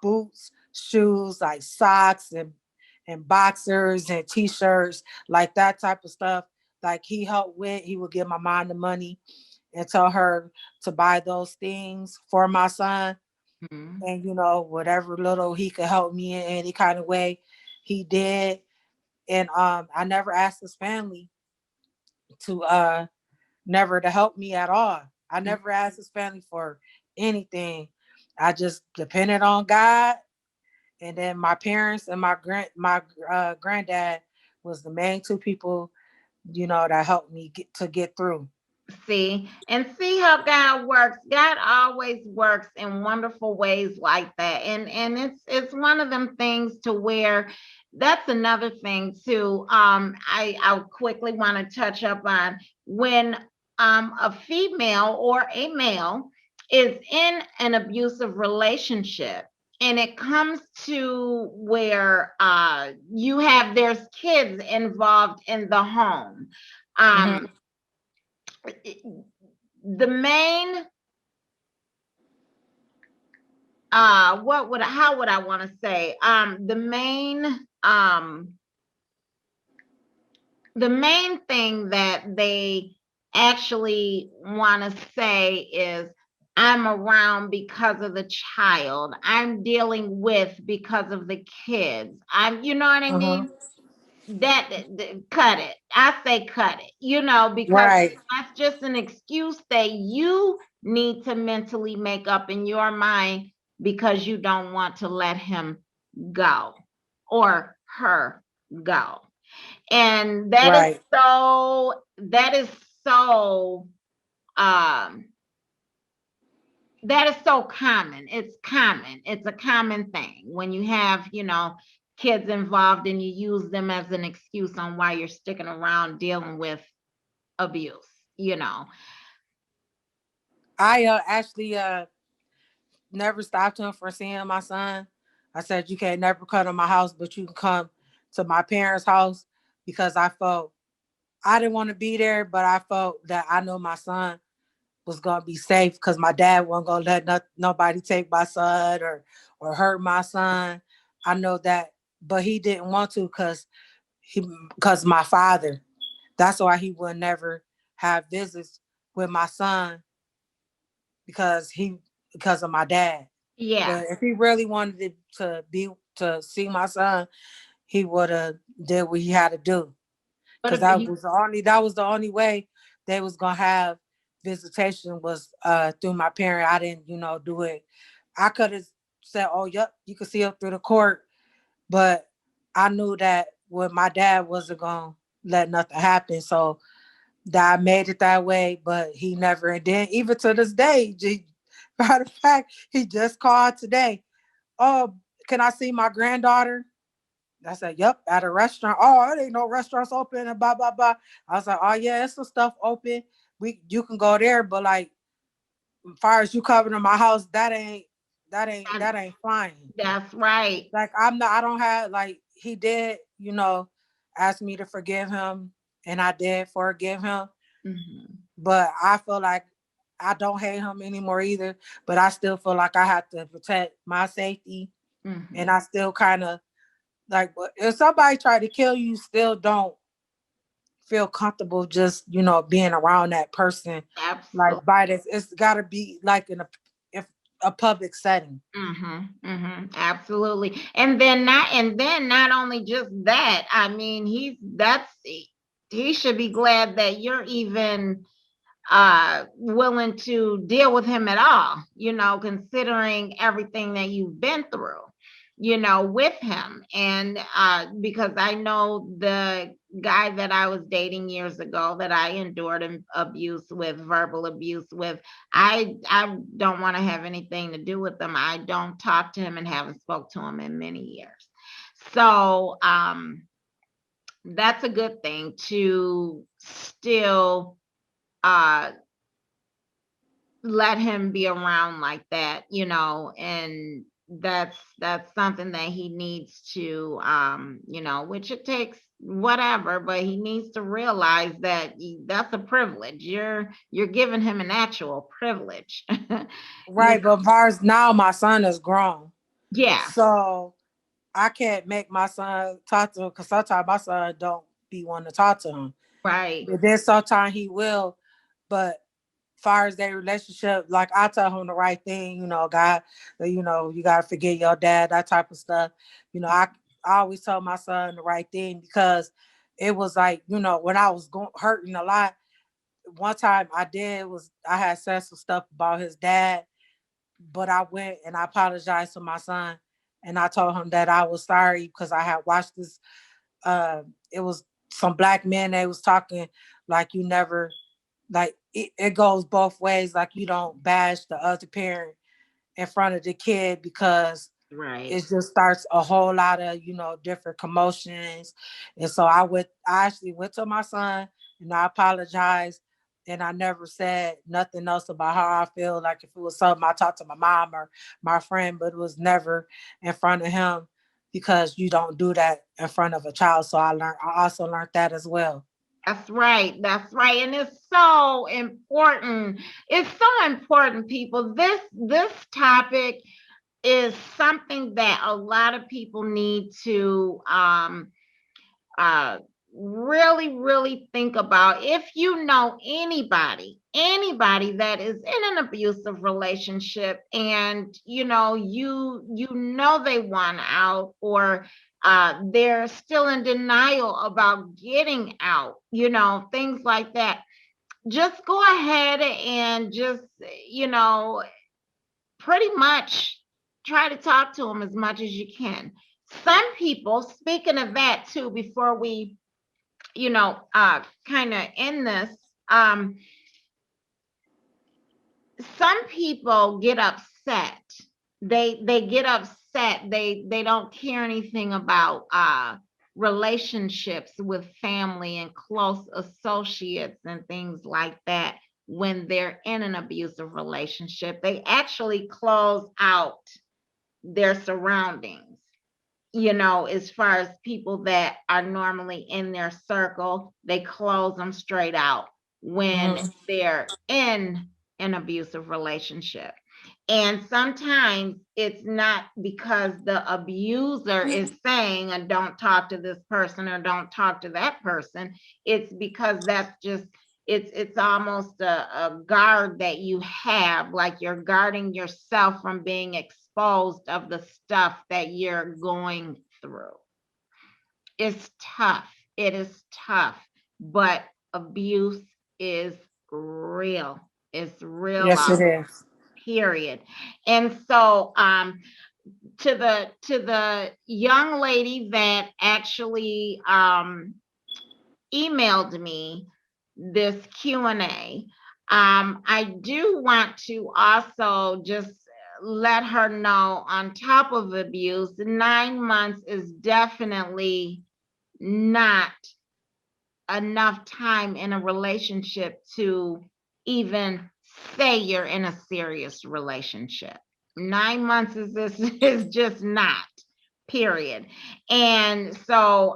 boots, shoes, like socks and boxers and t-shirts, like that type of stuff. Like he helped with, he would give my mom the money and tell her to buy those things for my son. mm. And whatever little he could help me in any kind of way, he did. And I never asked his family to never to help me at all. I Mm. never asked his family for anything. I just depended on God. And then my parents and my granddad was the main two people, that helped me get through. See, and see how God works. God always works in wonderful ways like that. And it's one of them things to where that's another thing too. I quickly want to touch up on when a female or a male is in an abusive relationship and it comes to where there's kids involved in the home. Hmm. Um the main how would I want to say um the main thing that they actually want to say is I'm around because of the child, I'm dealing with because of the kids, you know what I Hmm. mean, cut it. I say cut it, because Right. that's just an excuse that you need to mentally make up in your mind because you don't want to let him go or her go. And Right. that is so um that is so common. It's common. It's a common thing when you have, kids involved and you use them as an excuse on why you're sticking around dealing with abuse, you know. I actually never stopped him from seeing my son. I said, you can't never come to my house, but you can come to my parents' house because I felt I didn't want to be there, but I felt that I know my son was gonna be safe because my dad wasn't gonna let nobody take my son or hurt my son. I know that, but he didn't want to because my father. That's why he would never have visits with my son because because of my dad. Yeah. But if he really wanted to see my son, he would have did what he had to do. But Cause that was the only way they was gonna have visitation was through my parent. I didn't, do it. I could have said, oh yep, you could see up through the court, but I knew that when my dad wasn't gonna let nothing happen. So that I made it that way, but he never and then even to this day, matter of fact, he just called today. Oh, can I see my granddaughter? I said, yep, at a restaurant. Oh, it ain't no restaurants open and blah blah blah. I was like, oh yeah, it's some stuff open. You can go there, but like as far as you coming to my house, and that ain't flying. that's right. Like I don't have like he did, ask me to forgive him and I did forgive him. Mhm. But I feel like I don't hate him anymore either. But I still feel like I have to protect my safety, and Mhm. I still kind of like, but if somebody try to kill you, still don't feel comfortable just being around that person. Absolutely. Like by this, it's got to be like in a if a public setting. Absolutely. And then not only just that, I mean, he should be glad that you're even willing to deal with him at all, considering everything that you've been through, with him. And because I know the guy that I was dating years ago that I endured abuse with, verbal abuse with, I don't want to have anything to do with him. I don't talk to him and haven't spoke to him in many years. So that's a good thing to still uh let him be around like that, and that's something that he needs to which it takes whatever, but he needs to realize that that's a privilege. You're giving him an actual privilege. you Right, but bars now my son is grown, Yeah, so I can't make my son talk to him because sometimes my son don't be wanting to talk to him. right, But then sometimes he will. But far as their relationship, like I tell him the right thing, God, you gotta forget your dad, that type of stuff. I always tell my son the right thing because it was like, when I was hurting a lot, one time I had said some stuff about his dad, but I went and I apologized to my son, and I told him that I was sorry because I had watched this. It was some black men, they was talking like you never, like it goes both ways. Like you don't bash the other parent in front of the kid because right. it just starts a whole lot of different commotions. And so I actually went to my son and I apologized, and I never said nothing else about how I feel. Like if it was something I talked to my mom or my friend, but it was never in front of him because you don't do that in front of a child. So I also learned that as well. That's right. That's right. And it's so important. It's so important, people. This topic is something that a lot of people need to uh, really think about. If you know anybody that is in an abusive relationship, and you know they want out, or they're still in denial about getting out, things like that, just go ahead and just you know pretty much try to talk to them as much as you can. Some people, speaking of that too, before we, kind of end this, um, some people get upset. They get upset. They don't care anything about relationships with family and close associates and things like that when they're in an abusive relationship. They actually close out their surroundings, as far as people that are normally in their circle, they close them straight out when Mhm. they're in an abusive relationship. And sometimes it's not because the abuser is saying, don't talk to this person or don't talk to that person. It's because that's just it's almost a guard that you have, like you're guarding yourself from being exposed of the stuff that you're going through. It's tough. It is tough, but abuse is real. It's real Yes, out, it is. period. And so to the young lady that actually emailed me this Q&A, I do want to also just let her know, on top of abuse, 9 months is definitely not enough time in a relationship to even say you're in a serious relationship. 9 months is just not, period. And so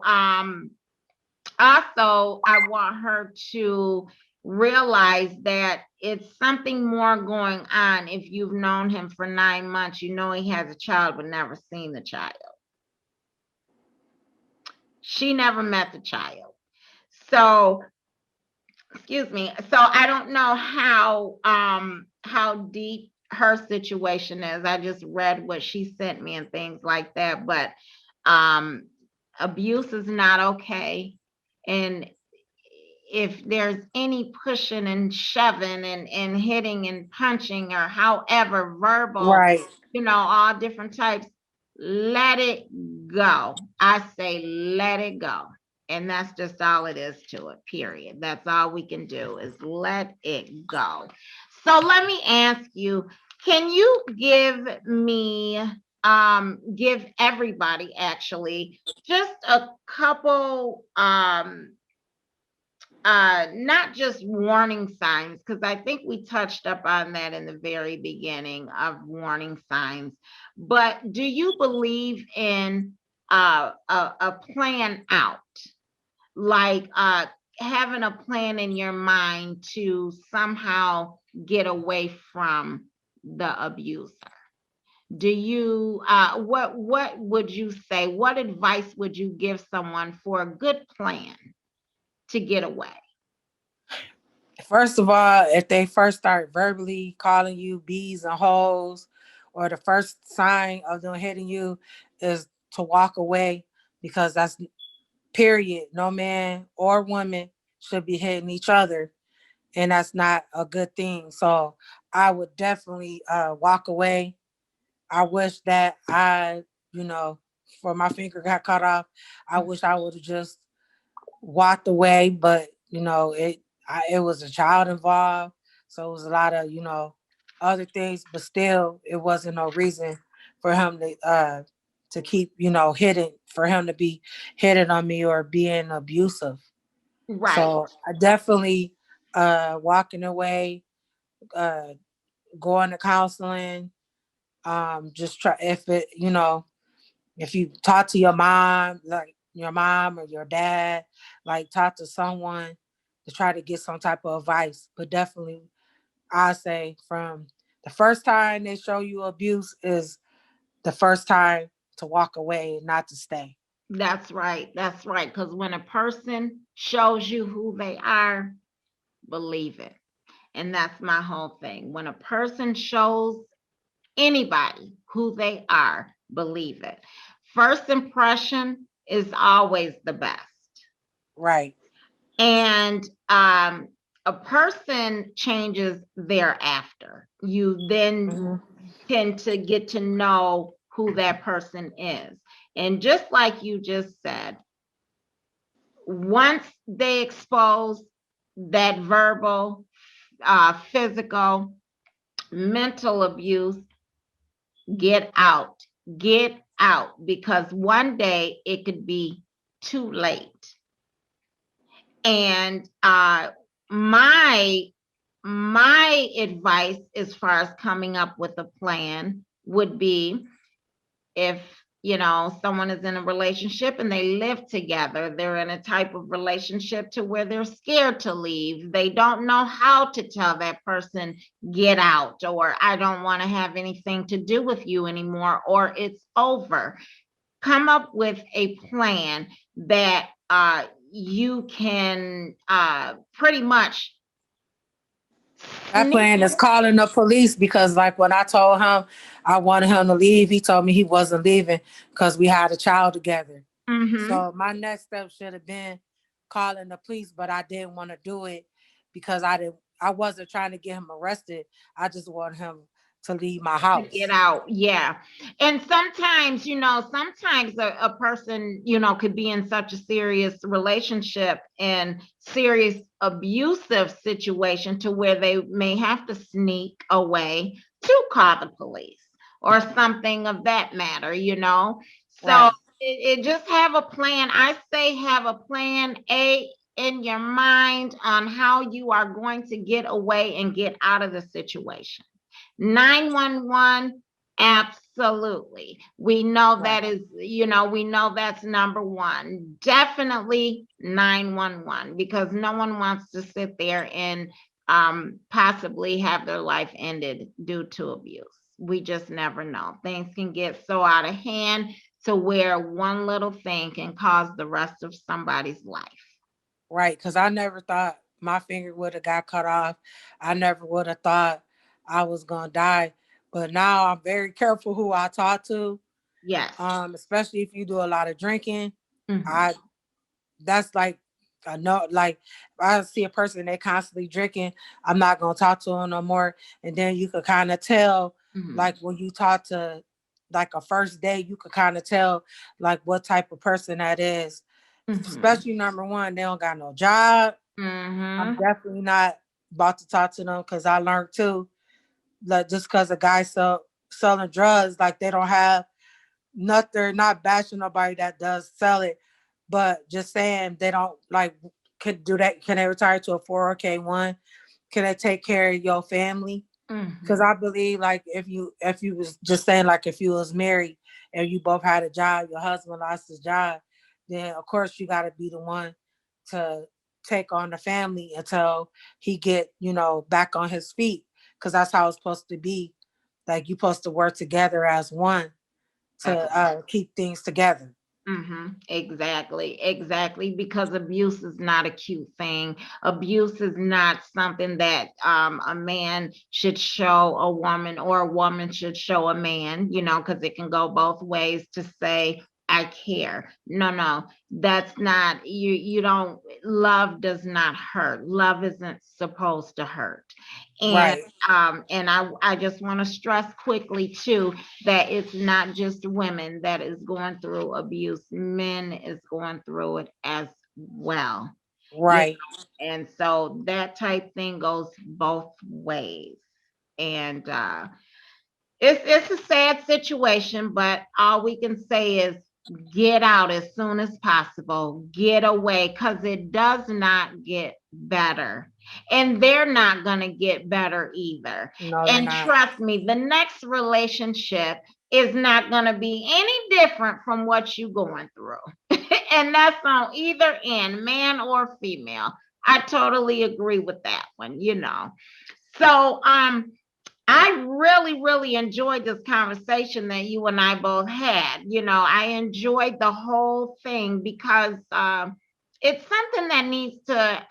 also, I want her to realize that it's something more going on. If you've known him for 9 months, you know he has a child but never seen the child. She never met the child. So, excuse me. So I don't know how deep her situation is. I just read what she sent me and things like that, but um abuse is not okay. And if there's any pushing and shoving and hitting and punching or however verbal, Right. all different types, let it go. I say let it go. And that's just all it is to it, period. That's all we can do is let it go. So let me ask you, can you give everybody actually just a couple not just warning signs, because I think we touched up on that in the very beginning of warning signs, but do you believe in a plan out, like having a plan in your mind to somehow get away from the abuser? Do you what would you say, what advice would you give someone for a good plan to get away? First of all, if they first start verbally calling you bees and hoes, or the first sign of them hitting you is to walk away, because that's period. No man or woman should be hitting each other, and that's not a good thing. So I would definitely walk away. I wish that you know, before my finger got cut off, I wish I would have just walked away, but it was a child involved, so it was a lot of other things, but still, it wasn't no reason for him to keep hitting, for him to be hitting on me or being abusive. Right. So I definitely walking away, uh going to counseling, just try if it if you talk to your mom, like your mom or your dad, like talk to someone to try to get some type of advice. But definitely, I say from the first time they show you abuse is the first time to walk away and not to stay. That's right. That's right. Because when a person shows you who they are, believe it. And that's my whole thing. When a person shows anybody who they are, believe it. First impression is always the best. Right. And a person changes thereafter. You then Hmm. tend to get to know who that person is. And just like you just said, once they expose that verbal, physical, mental abuse, get out, get out, because one day it could be too late. And my my advice as far as coming up with a plan would be, if someone is in a relationship and they live together, they're in a type of relationship to where they're scared to leave, they don't know how to tell that person get out, or I don't want to have anything to do with you anymore, or it's over. Come up with a plan that you can pretty much That sneak. plan is calling the police, because like when I told him I wanted him to leave, he told me he wasn't leaving because we had a child together. Hmm. So my next step should have been calling the police, but I didn't want to do it because I wasn't trying to get him arrested. I just wanted him to leave my To get house. out, yeah. And sometimes, sometimes a person, could be in such a serious relationship and serious abusive situation to where they may have to sneak away to call the police or something of that matter. So Right. it just have a plan. I say have a plan A in your mind on how you are going to get away and get out of the situation. 911 Absolutely. We know Right. that is, we know that's number one. Definitely 911, because no one wants to sit there and possibly have their life ended due to abuse. We just never know. Things can get so out of hand to where one little thing can cause the rest of somebody's life. Right. Because I never thought my finger would have got cut off. I never would have thought I was gonna die. But now I'm very careful who I talk to. Yes. Especially if you do a lot of drinking. Hmm. I that's like I know, like if I see a person they constantly drinking, I'm not gonna talk to them no more. And then you could kind of tell, Hmm. like when you talk to like a first date, you could kind of tell like what type of person that is. Hmm. Especially number one, they don't got no job. I'm Hmm. definitely not about to talk to them because I learned too, like just because a guy selling drugs, like they don't have not they're not bashing nobody that does sell it, but just saying they don't like could do that. Can they retire to a 401k? Can they take care of your family? Because Hmm. I believe like if you was just saying like if you was married and you both had a job, your husband lost his job, then of course you got to be the one to take on the family until he get back on his feet. Because that's how it's supposed to be. Like you supposed to work together as one to keep things together. Exactly, exactly. Because abuse is not a cute thing. Abuse is not something that a man should show a woman, or a woman should show a man, because it can go both ways to say, I care. No, no, that's not, you don't, love does not hurt. Love isn't supposed to hurt. And Right, I just want to stress quickly too that it's not just women that is going through abuse, men is going through it as well. you right, and so that type thing goes both ways. And it's a sad situation, but all we can say is get out as soon as possible. Get away, because it does not get better. And they're not going to get better either. no, they're And not. trust me, the next relationship is not going to be any different from what you're going through. And that's on either end, man or female. I totally agree with that one. So, I really, really enjoyed this conversation that you and I both had. I enjoyed the whole thing because it's something that needs to,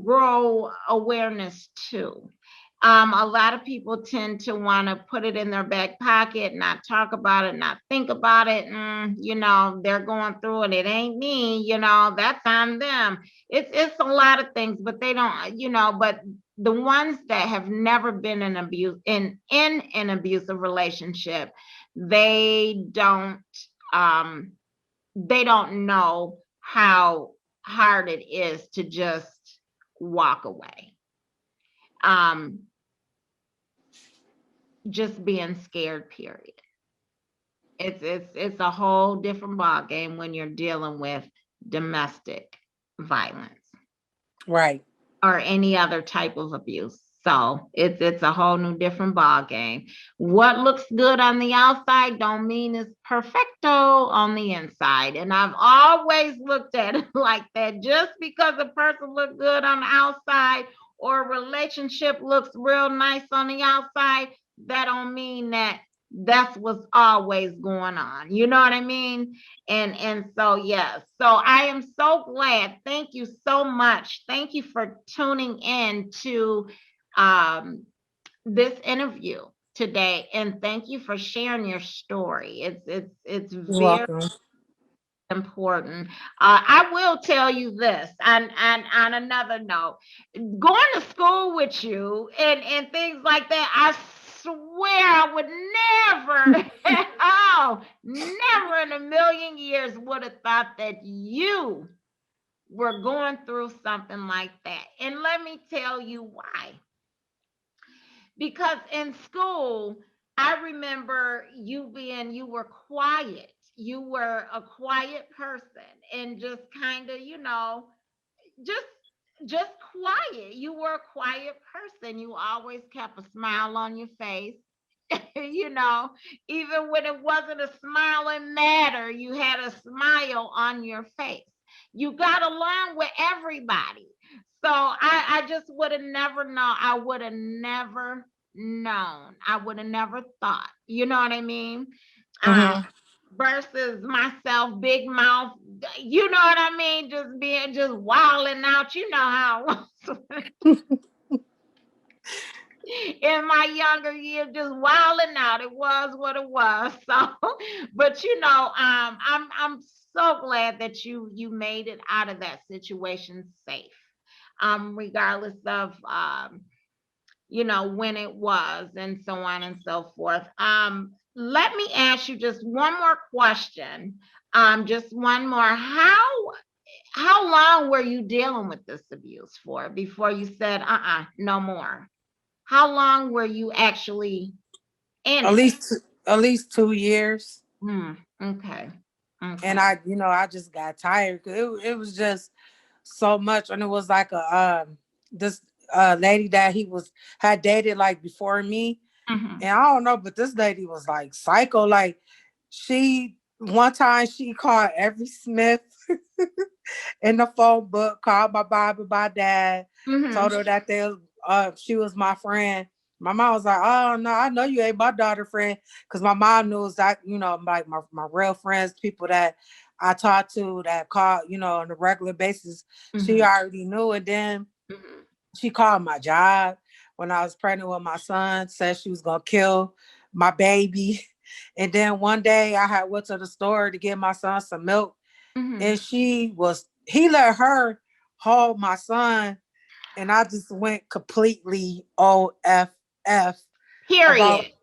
grow awareness too. A lot of people tend to want to put it in their back pocket, not talk about it, not think about it. They're going through it. It ain't me. That's on them. It's a lot of things, but they don't. But the ones that have never been in an abusive relationship, they don't um they don't know how hard it is to just walk away. um just being scared, period. It's a whole different ball game when you're dealing with domestic violence Right, or any other type of abuse. So it's a whole new different ball game. What looks good on the outside don't mean it's perfecto on the inside. And I've always looked at it like that. Just because a person looks good on the outside, or a relationship looks real nice on the outside, that don't mean that that's what's always going on. You know what I mean? And so yes, so I am so glad. Thank you so much. Thank you for tuning in to um this interview today, and thank you for sharing your story. It's you're very welcome. important. I will tell you this, and on another note, going to school with you and things like that, I swear I would never, oh, never in a million years would have thought that you were going through something like that. And let me tell you why. Because in school, I remember you were quiet. You were a quiet person, and just kind of, just just quiet. You were a quiet person. You always kept a smile on your face. you know, even when it wasn't a smiling matter, you had a smile on your face. You got along with everybody. So I just would have never known. I would have never known. I would have never thought. You know what I mean? Um, Mm-hmm. versus myself, big mouth. You know what I mean? Just being just wilding out. You know how it was in my younger years, just wilding out. It was what it was. So, but I'm so glad that you made it out of that situation safe. Regardless of when it was and so on and so forth. Let me ask you just one more question. Just one more. How long were you dealing with this abuse for before you said, no more? How long were you actually in At it? least at least 2 years. Okay. And Okay. I just got tired. It was just so much. And it was like this lady that he was had dated like before me. Hmm. And I don't know, but this lady was like psycho. Like she one time she called every Smith in the phone book, called my Bible, my dad, told Hmm. her that she was my friend. My mom was like, "Oh no, I know you ain't my daughter friend," because my mom knows that like my real friends, people that I talk to that call on a regular basis. She Hmm. already knew, and then Hmm. she called my job when I was pregnant with my son, said she was gonna kill my baby. And then one day I had went to the store to get my son some milk, and Hmm. he let her hold my son, and I just went completely OFF about Period.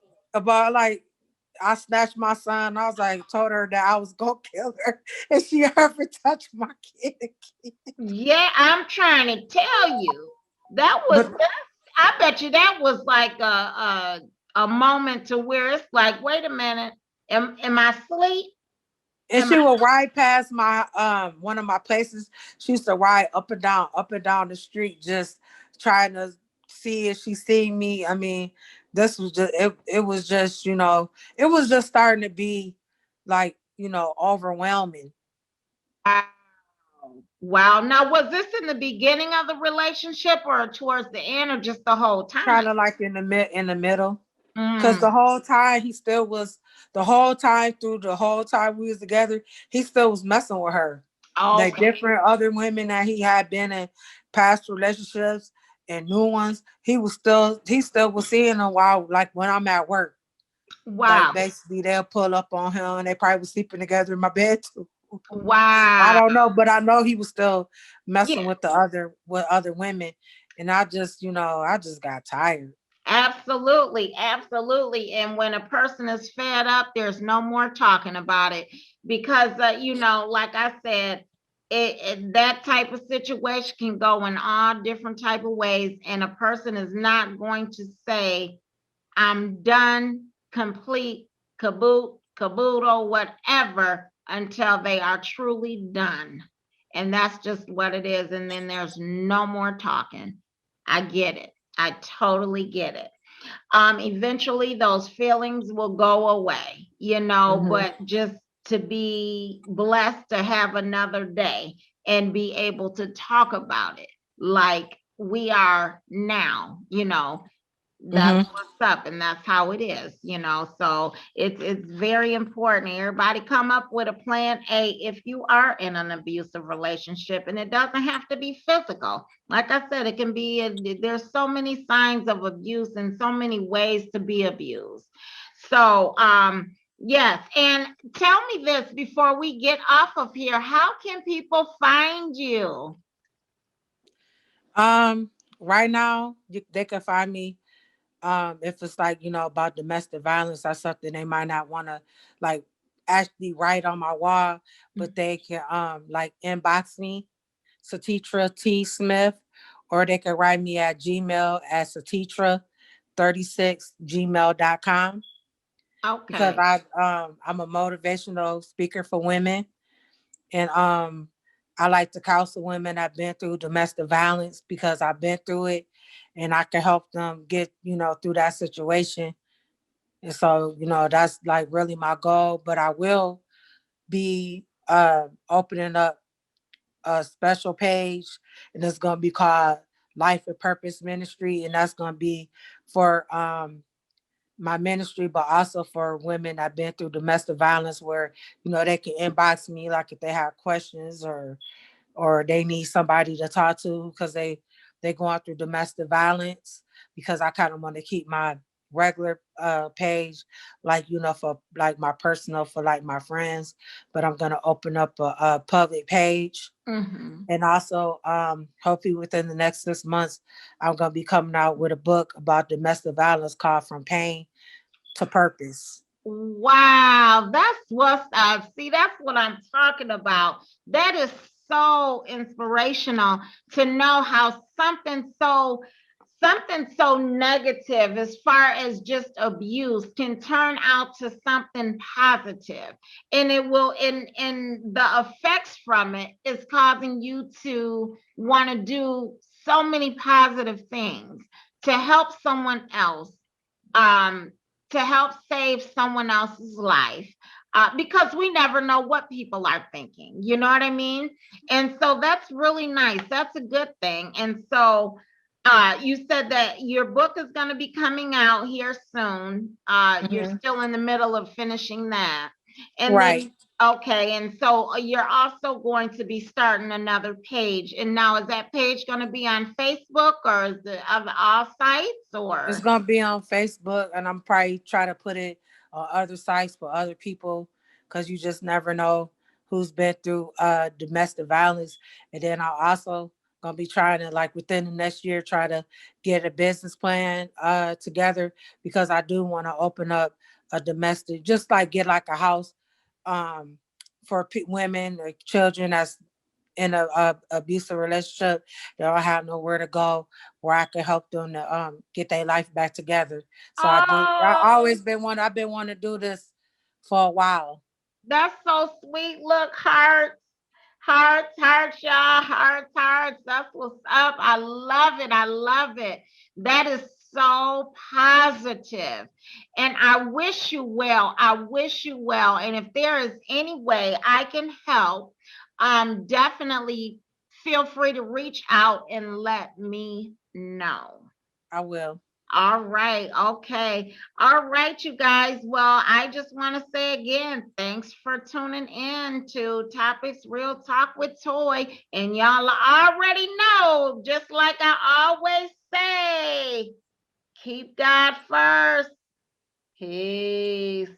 like I snatched my son. I was like, told her that I was gonna kill her, and she ever touched my kid again. Yeah, I'm trying to tell you. That was But I bet you that was like a moment to where it's like, wait a minute, am I asleep? and Am she I would ride past my one of my places. She used to ride up and down the street, just trying to see if she seen me. I mean, this was just it was just, it was just starting to be like, overwhelming. wow. Wow. Now was this in the beginning of the relationship or towards the end or just the whole time? Kind of like in the middle. Cause Mm. the whole time he still was the whole time through the whole time we was together, he still was messing with her. Like Okay. different other women that he had been in past relationships and new ones, he still was seeing them while like when I'm at work. Like Wow. basically they'll pull up on him and they probably was sleeping together in my bed too. I Wow. don't know, but I know he was still Yeah. messing with other women. And I just got tired. Absolutely, absolutely. And when a person is fed up, there's no more talking about it because, like I said, that type of situation can go in all different type of ways, and a person is not going to say, "I'm done, complete, caboodle, whatever," until they are truly done. And that's just what it is. And then there's no more talking. I get it. I totally get it. Eventually those feelings will go away, Hmm. but just to be blessed to have another day and be able to talk about it like we are now, that's Hmm. what's up and that's how it is. So it's very important everybody come up with a plan A if you are in an abusive relationship, and it doesn't have to be physical. Like I said, it can be there's so many signs of abuse and so many ways to be abused. So yes, and tell me this before we get off of here, how can people find you? Um, right now, they can find me. If it's like about domestic violence or something, they might not want to like actually write on my wall, but they can like inbox me, Setetra Tee Smith, or they can write me at Gmail at Setetra36 gmail.com, because Okay. I'm a motivational speaker for women, and I like to counsel women that've been through domestic violence because I've been through it, and I can help them get through that situation. And so, that's like really my goal. But I will be opening up a special page, and it's gonna be called Life and Purpose Ministry, and that's gonna be for my ministry, but also for women that been through domestic violence, where they can inbox me like if they have questions, or they need somebody to talk to because they going through domestic violence. Because I kind of want to keep my regular page, like for like my personal, for like my friends, but I'm gonna open up a public page. Mm-hmm. And also, hopefully within the next 6 months, I'm gonna be coming out with a book about domestic violence called From Pain to Purpose. Wow, that's what's up. See, that's what I'm talking about. That is so inspirational to know how something so negative as far as just abuse can turn out to something positive. And it will and the effects from it is causing you to want to do so many positive things to help someone else, um, to help save someone else's life. Because we never know what people are thinking. You know what I mean? And so that's really nice. That's a good thing. And so you said that your book is going to be coming out here soon. You're Mhm. still in the middle of finishing that. And Right. then, okay. And so you're also going to be starting another page. And now, is that page going to be on Facebook, or is it of all sites, It's or? gonna be on Facebook, and I'm probably try to put it on other sites for other people, because you just never know who's been through domestic violence. And then I also gonna be trying to, like, within the next year, try to get a business plan together, because I do want to open up a domestic, just like get like a house um for women or children that's in a abusive relationship. They don't have nowhere to go, where I can help them to get their life back together. So I Oh, always I've been wanting to do this for a while. that's so sweet. Look, hearts, hearts, hearts, y'all, hearts, hearts. That's what's up. I love it. I love it. That is so positive. And I wish you well. I wish you well. And if there is any way I can help, definitely feel free to reach out and let me know. I will. All right. Okay. All right, you guys. Well, I just want to say again, thanks for tuning in to Topics Real Talk with Toy. And y'all already know, just like I always say, keep God first. Peace.